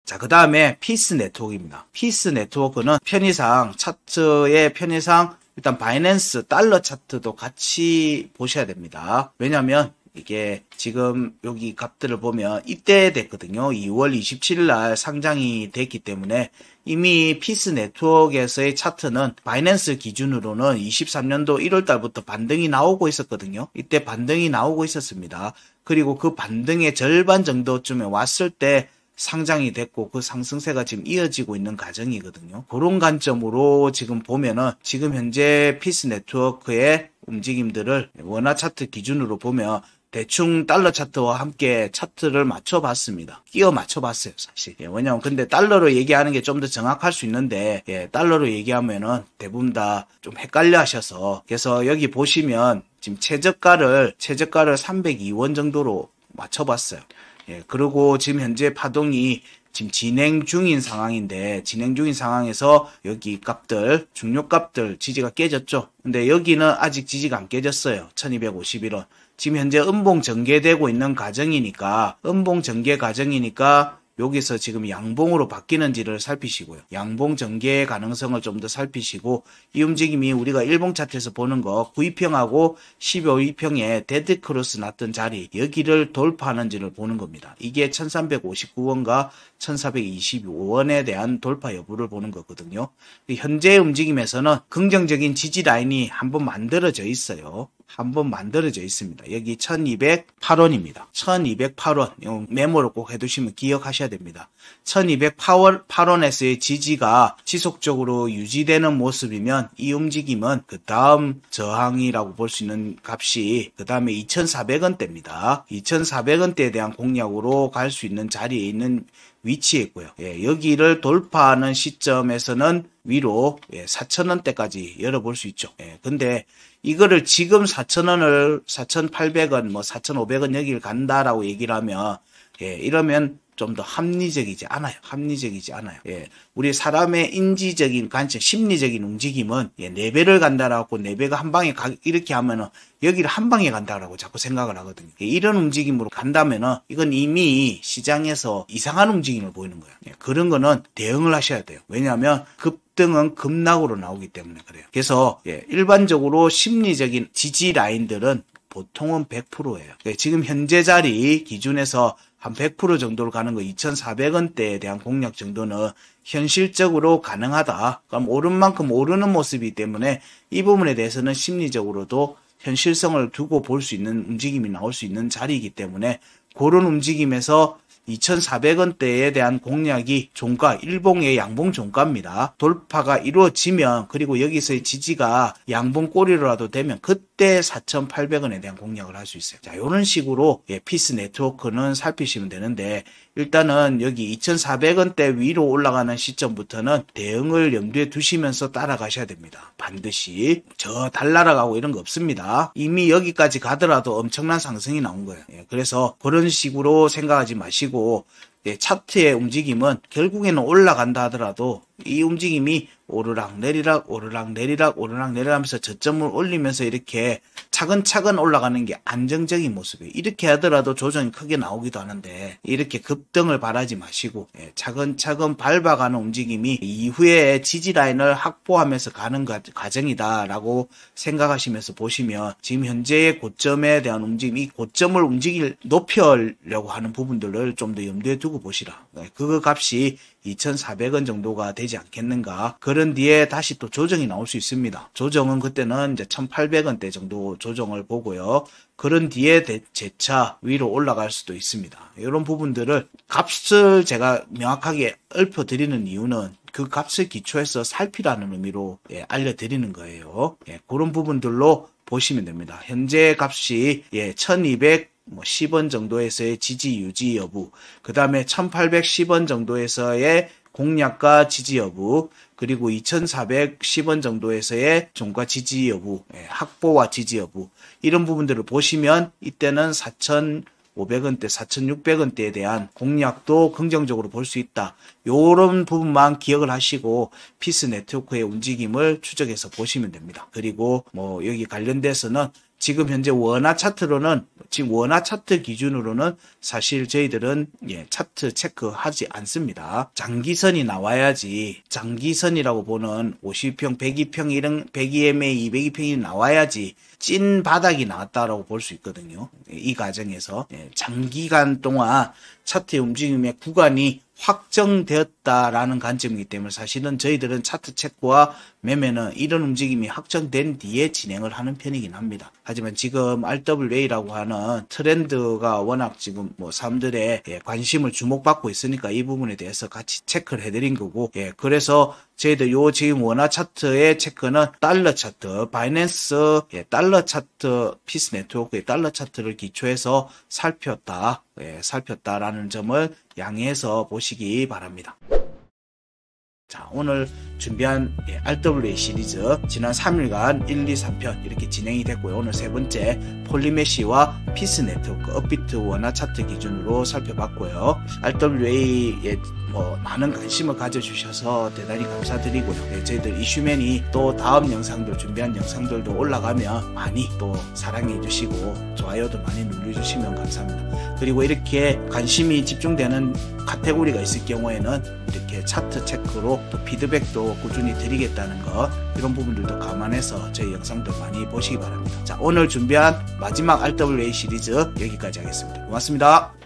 자, 그 다음에 피스 네트워크입니다. 피스 네트워크는 편의상, 차트의 편의상 일단 바이낸스 달러 차트도 같이 보셔야 됩니다. 왜냐면 이게 지금 여기 값들을 보면 이때 됐거든요. 2월 27일 날 상장이 됐기 때문에 이미 피스 네트워크에서의 차트는 바이낸스 기준으로는 23년도 1월 달부터 반등이 나오고 있었거든요. 이때 반등이 나오고 있었습니다. 그리고 그 반등의 절반 정도쯤에 왔을 때 상장이 됐고 그 상승세가 지금 이어지고 있는 과정이거든요. 그런 관점으로 지금 보면은 지금 현재 피스 네트워크의 움직임들을 원화 차트 기준으로 보면 대충 달러 차트와 함께 차트를 맞춰봤습니다. 끼워 맞춰봤어요, 사실. 왜냐면 근데 달러로 얘기하는 게 좀 더 정확할 수 있는데 달러로 얘기하면은 대부분 다 좀 헷갈려 하셔서 그래서 여기 보시면 지금 최저가를 302원 정도로 맞춰봤어요. 그리고 지금 현재 파동이 지금 진행 중인 상황인데 진행 중인 상황에서 여기 값들 중요 값들 지지가 깨졌죠. 근데 여기는 아직 지지가 안 깨졌어요. 1251원. 지금 현재 음봉 전개되고 있는 과정이니까 여기서 지금 양봉으로 바뀌는지를 살피시고요. 양봉 전개 가능성을 좀 더 살피시고 이 움직임이 우리가 일봉 차트에서 보는 거 9이평하고 15이평에 데드 크로스 났던 자리 여기를 돌파하는지를 보는 겁니다. 이게 1359원과 1425원에 대한 돌파 여부를 보는 거거든요. 현재 움직임에서는 긍정적인 지지 라인이 한번 만들어져 있어요. 한번 만들어져 있습니다. 여기 1208원입니다. 1208원 메모를 꼭 해두시면 기억하셔야 됩니다. 1208원에서의 지지가 지속적으로 유지되는 모습이면 이 움직임은 그 다음 저항이라고 볼 수 있는 값이 그 다음에 2400원대입니다. 2400원대에 대한 공략으로 갈 수 있는 자리에 있는 위치에 있고요. 여기를 돌파하는 시점에서는 위로 4,000원대까지 열어볼 수 있죠. 근데 이거를 지금 4,000원을 4,800원, 4,500원 여기를 간다라고 얘기를 하면 이러면 좀 더 합리적이지 않아요. 우리 사람의 인지적인 관점, 심리적인 움직임은 4배를 간다라고 4배가 한 방에 이렇게 하면은 여기를 한 방에 간다라고 자꾸 생각을 하거든요. 이런 움직임으로 간다면은 이건 이미 시장에서 이상한 움직임을 보이는 거예요. 그런 거는 대응을 하셔야 돼요. 왜냐하면 급등은 급락으로 나오기 때문에 그래요. 그래서 일반적으로 심리적인 지지 라인들은 보통은 100%예요. 지금 현재 자리 기준에서 한 100% 정도로 가는 거 2,400원대에 대한 공략 정도는 현실적으로 가능하다. 그럼 오른 만큼 오르는 모습이기 때문에 이 부분에 대해서는 심리적으로도 현실성을 두고 볼 수 있는 움직임이 나올 수 있는 자리이기 때문에 그런 움직임에서 2,400원대에 대한 공략이 종가, 일봉의 양봉 종가입니다. 돌파가 이루어지면 그리고 여기서의 지지가 양봉 꼬리로라도 되면 그때 4,800원에 대한 공략을 할 수 있어요. 자, 이런 식으로 피스 네트워크는 살피시면 되는데 일단은 여기 2,400원대 위로 올라가는 시점부터는 대응을 염두에 두시면서 따라가셔야 됩니다. 반드시 저 달날아가고 이런 거 없습니다. 이미 여기까지 가더라도 엄청난 상승이 나온 거예요. 그래서 그런 식으로 생각하지 마시고 차트의 움직임은 결국에는 올라간다 하더라도 이 움직임이 오르락 내리락 하면서 저점을 올리면서 이렇게 차근차근 올라가는 게 안정적인 모습이에요. 이렇게 하더라도 조정이 크게 나오기도 하는데 이렇게 급등을 바라지 마시고 차근차근 밟아가는 움직임이 이후에 지지 라인을 확보하면서 가는 과정이다라고 생각하시면서 보시면 지금 현재의 고점에 대한 움직임, 이 고점을 높이려고 하는 부분들을 좀 더 염두에 두고 보시라. 그 값이 2,400원 정도가 되지 않겠는가. 그런 뒤에 다시 또 조정이 나올 수 있습니다. 조정은 그때는 이제 1,800원대 정도 조정을 보고요. 그런 뒤에 재차 위로 올라갈 수도 있습니다. 이런 부분들을 값을 제가 명확하게 읊어드리는 이유는 그 값을 기초해서 살피라는 의미로 알려드리는 거예요. 그런 부분들로 보시면 됩니다. 현재 값이 1210원 정도에서의 지지 유지 여부, 그 다음에 1810원 정도에서의 공략과 지지 여부, 그리고 2410원 정도에서의 종가 지지 여부, 확보와 지지 여부, 이런 부분들을 보시면 이때는 4,500원대, 4,600원대에 대한 공략도 긍정적으로 볼 수 있다. 요런 부분만 기억을 하시고 피스 네트워크의 움직임을 추적해서 보시면 됩니다. 그리고 여기 관련돼서는 지금 현재 원화 차트로는, 지금 원화 차트 기준으로는 사실 저희들은 차트 체크하지 않습니다. 장기선이 나와야지, 장기선이라고 보는 50평, 102평 이런 102MA, 202평이 나와야지 찐 바닥이 나왔다라고 볼 수 있거든요. 이 과정에서 장기간 동안 차트의 움직임의 구간이 확정되었다라는 관점이기 때문에 사실은 저희들은 차트 체크와 매매는 이런 움직임이 확정된 뒤에 진행을 하는 편이긴 합니다. 하지만 지금 RWA라고 하는 트렌드가 워낙 지금 사람들의 관심을 주목받고 있으니까 이 부분에 대해서 같이 체크를 해드린 거고, 그래서 저희들 지금 원화 차트의 체크는 달러 차트, 바이낸스 달러 차트, 피스 네트워크의 달러 차트를 기초해서 살폈다라는 점을 양해해서 보시기 바랍니다. 자, 오늘 준비한 RWA 시리즈 지난 3일간 1, 2, 3편 이렇게 진행이 됐고요. 오늘 세 번째 폴리메시와 피스 네트워크 업비트 원화 차트 기준으로 살펴봤고요. RWA에 많은 관심을 가져주셔서 대단히 감사드리고요. 저희들 이슈맨이 또 다음 영상들, 준비한 영상들도 올라가면 많이 또 사랑해 주시고 좋아요도 많이 눌러주시면 감사합니다. 그리고 이렇게 관심이 집중되는 카테고리가 있을 경우에는 이렇게 차트 체크로 또 피드백도 꾸준히 드리겠다는 것, 이런 부분들도 감안해서 저희 영상들 많이 보시기 바랍니다. 자, 오늘 준비한 마지막 RWA 시리즈 여기까지 하겠습니다. 고맙습니다.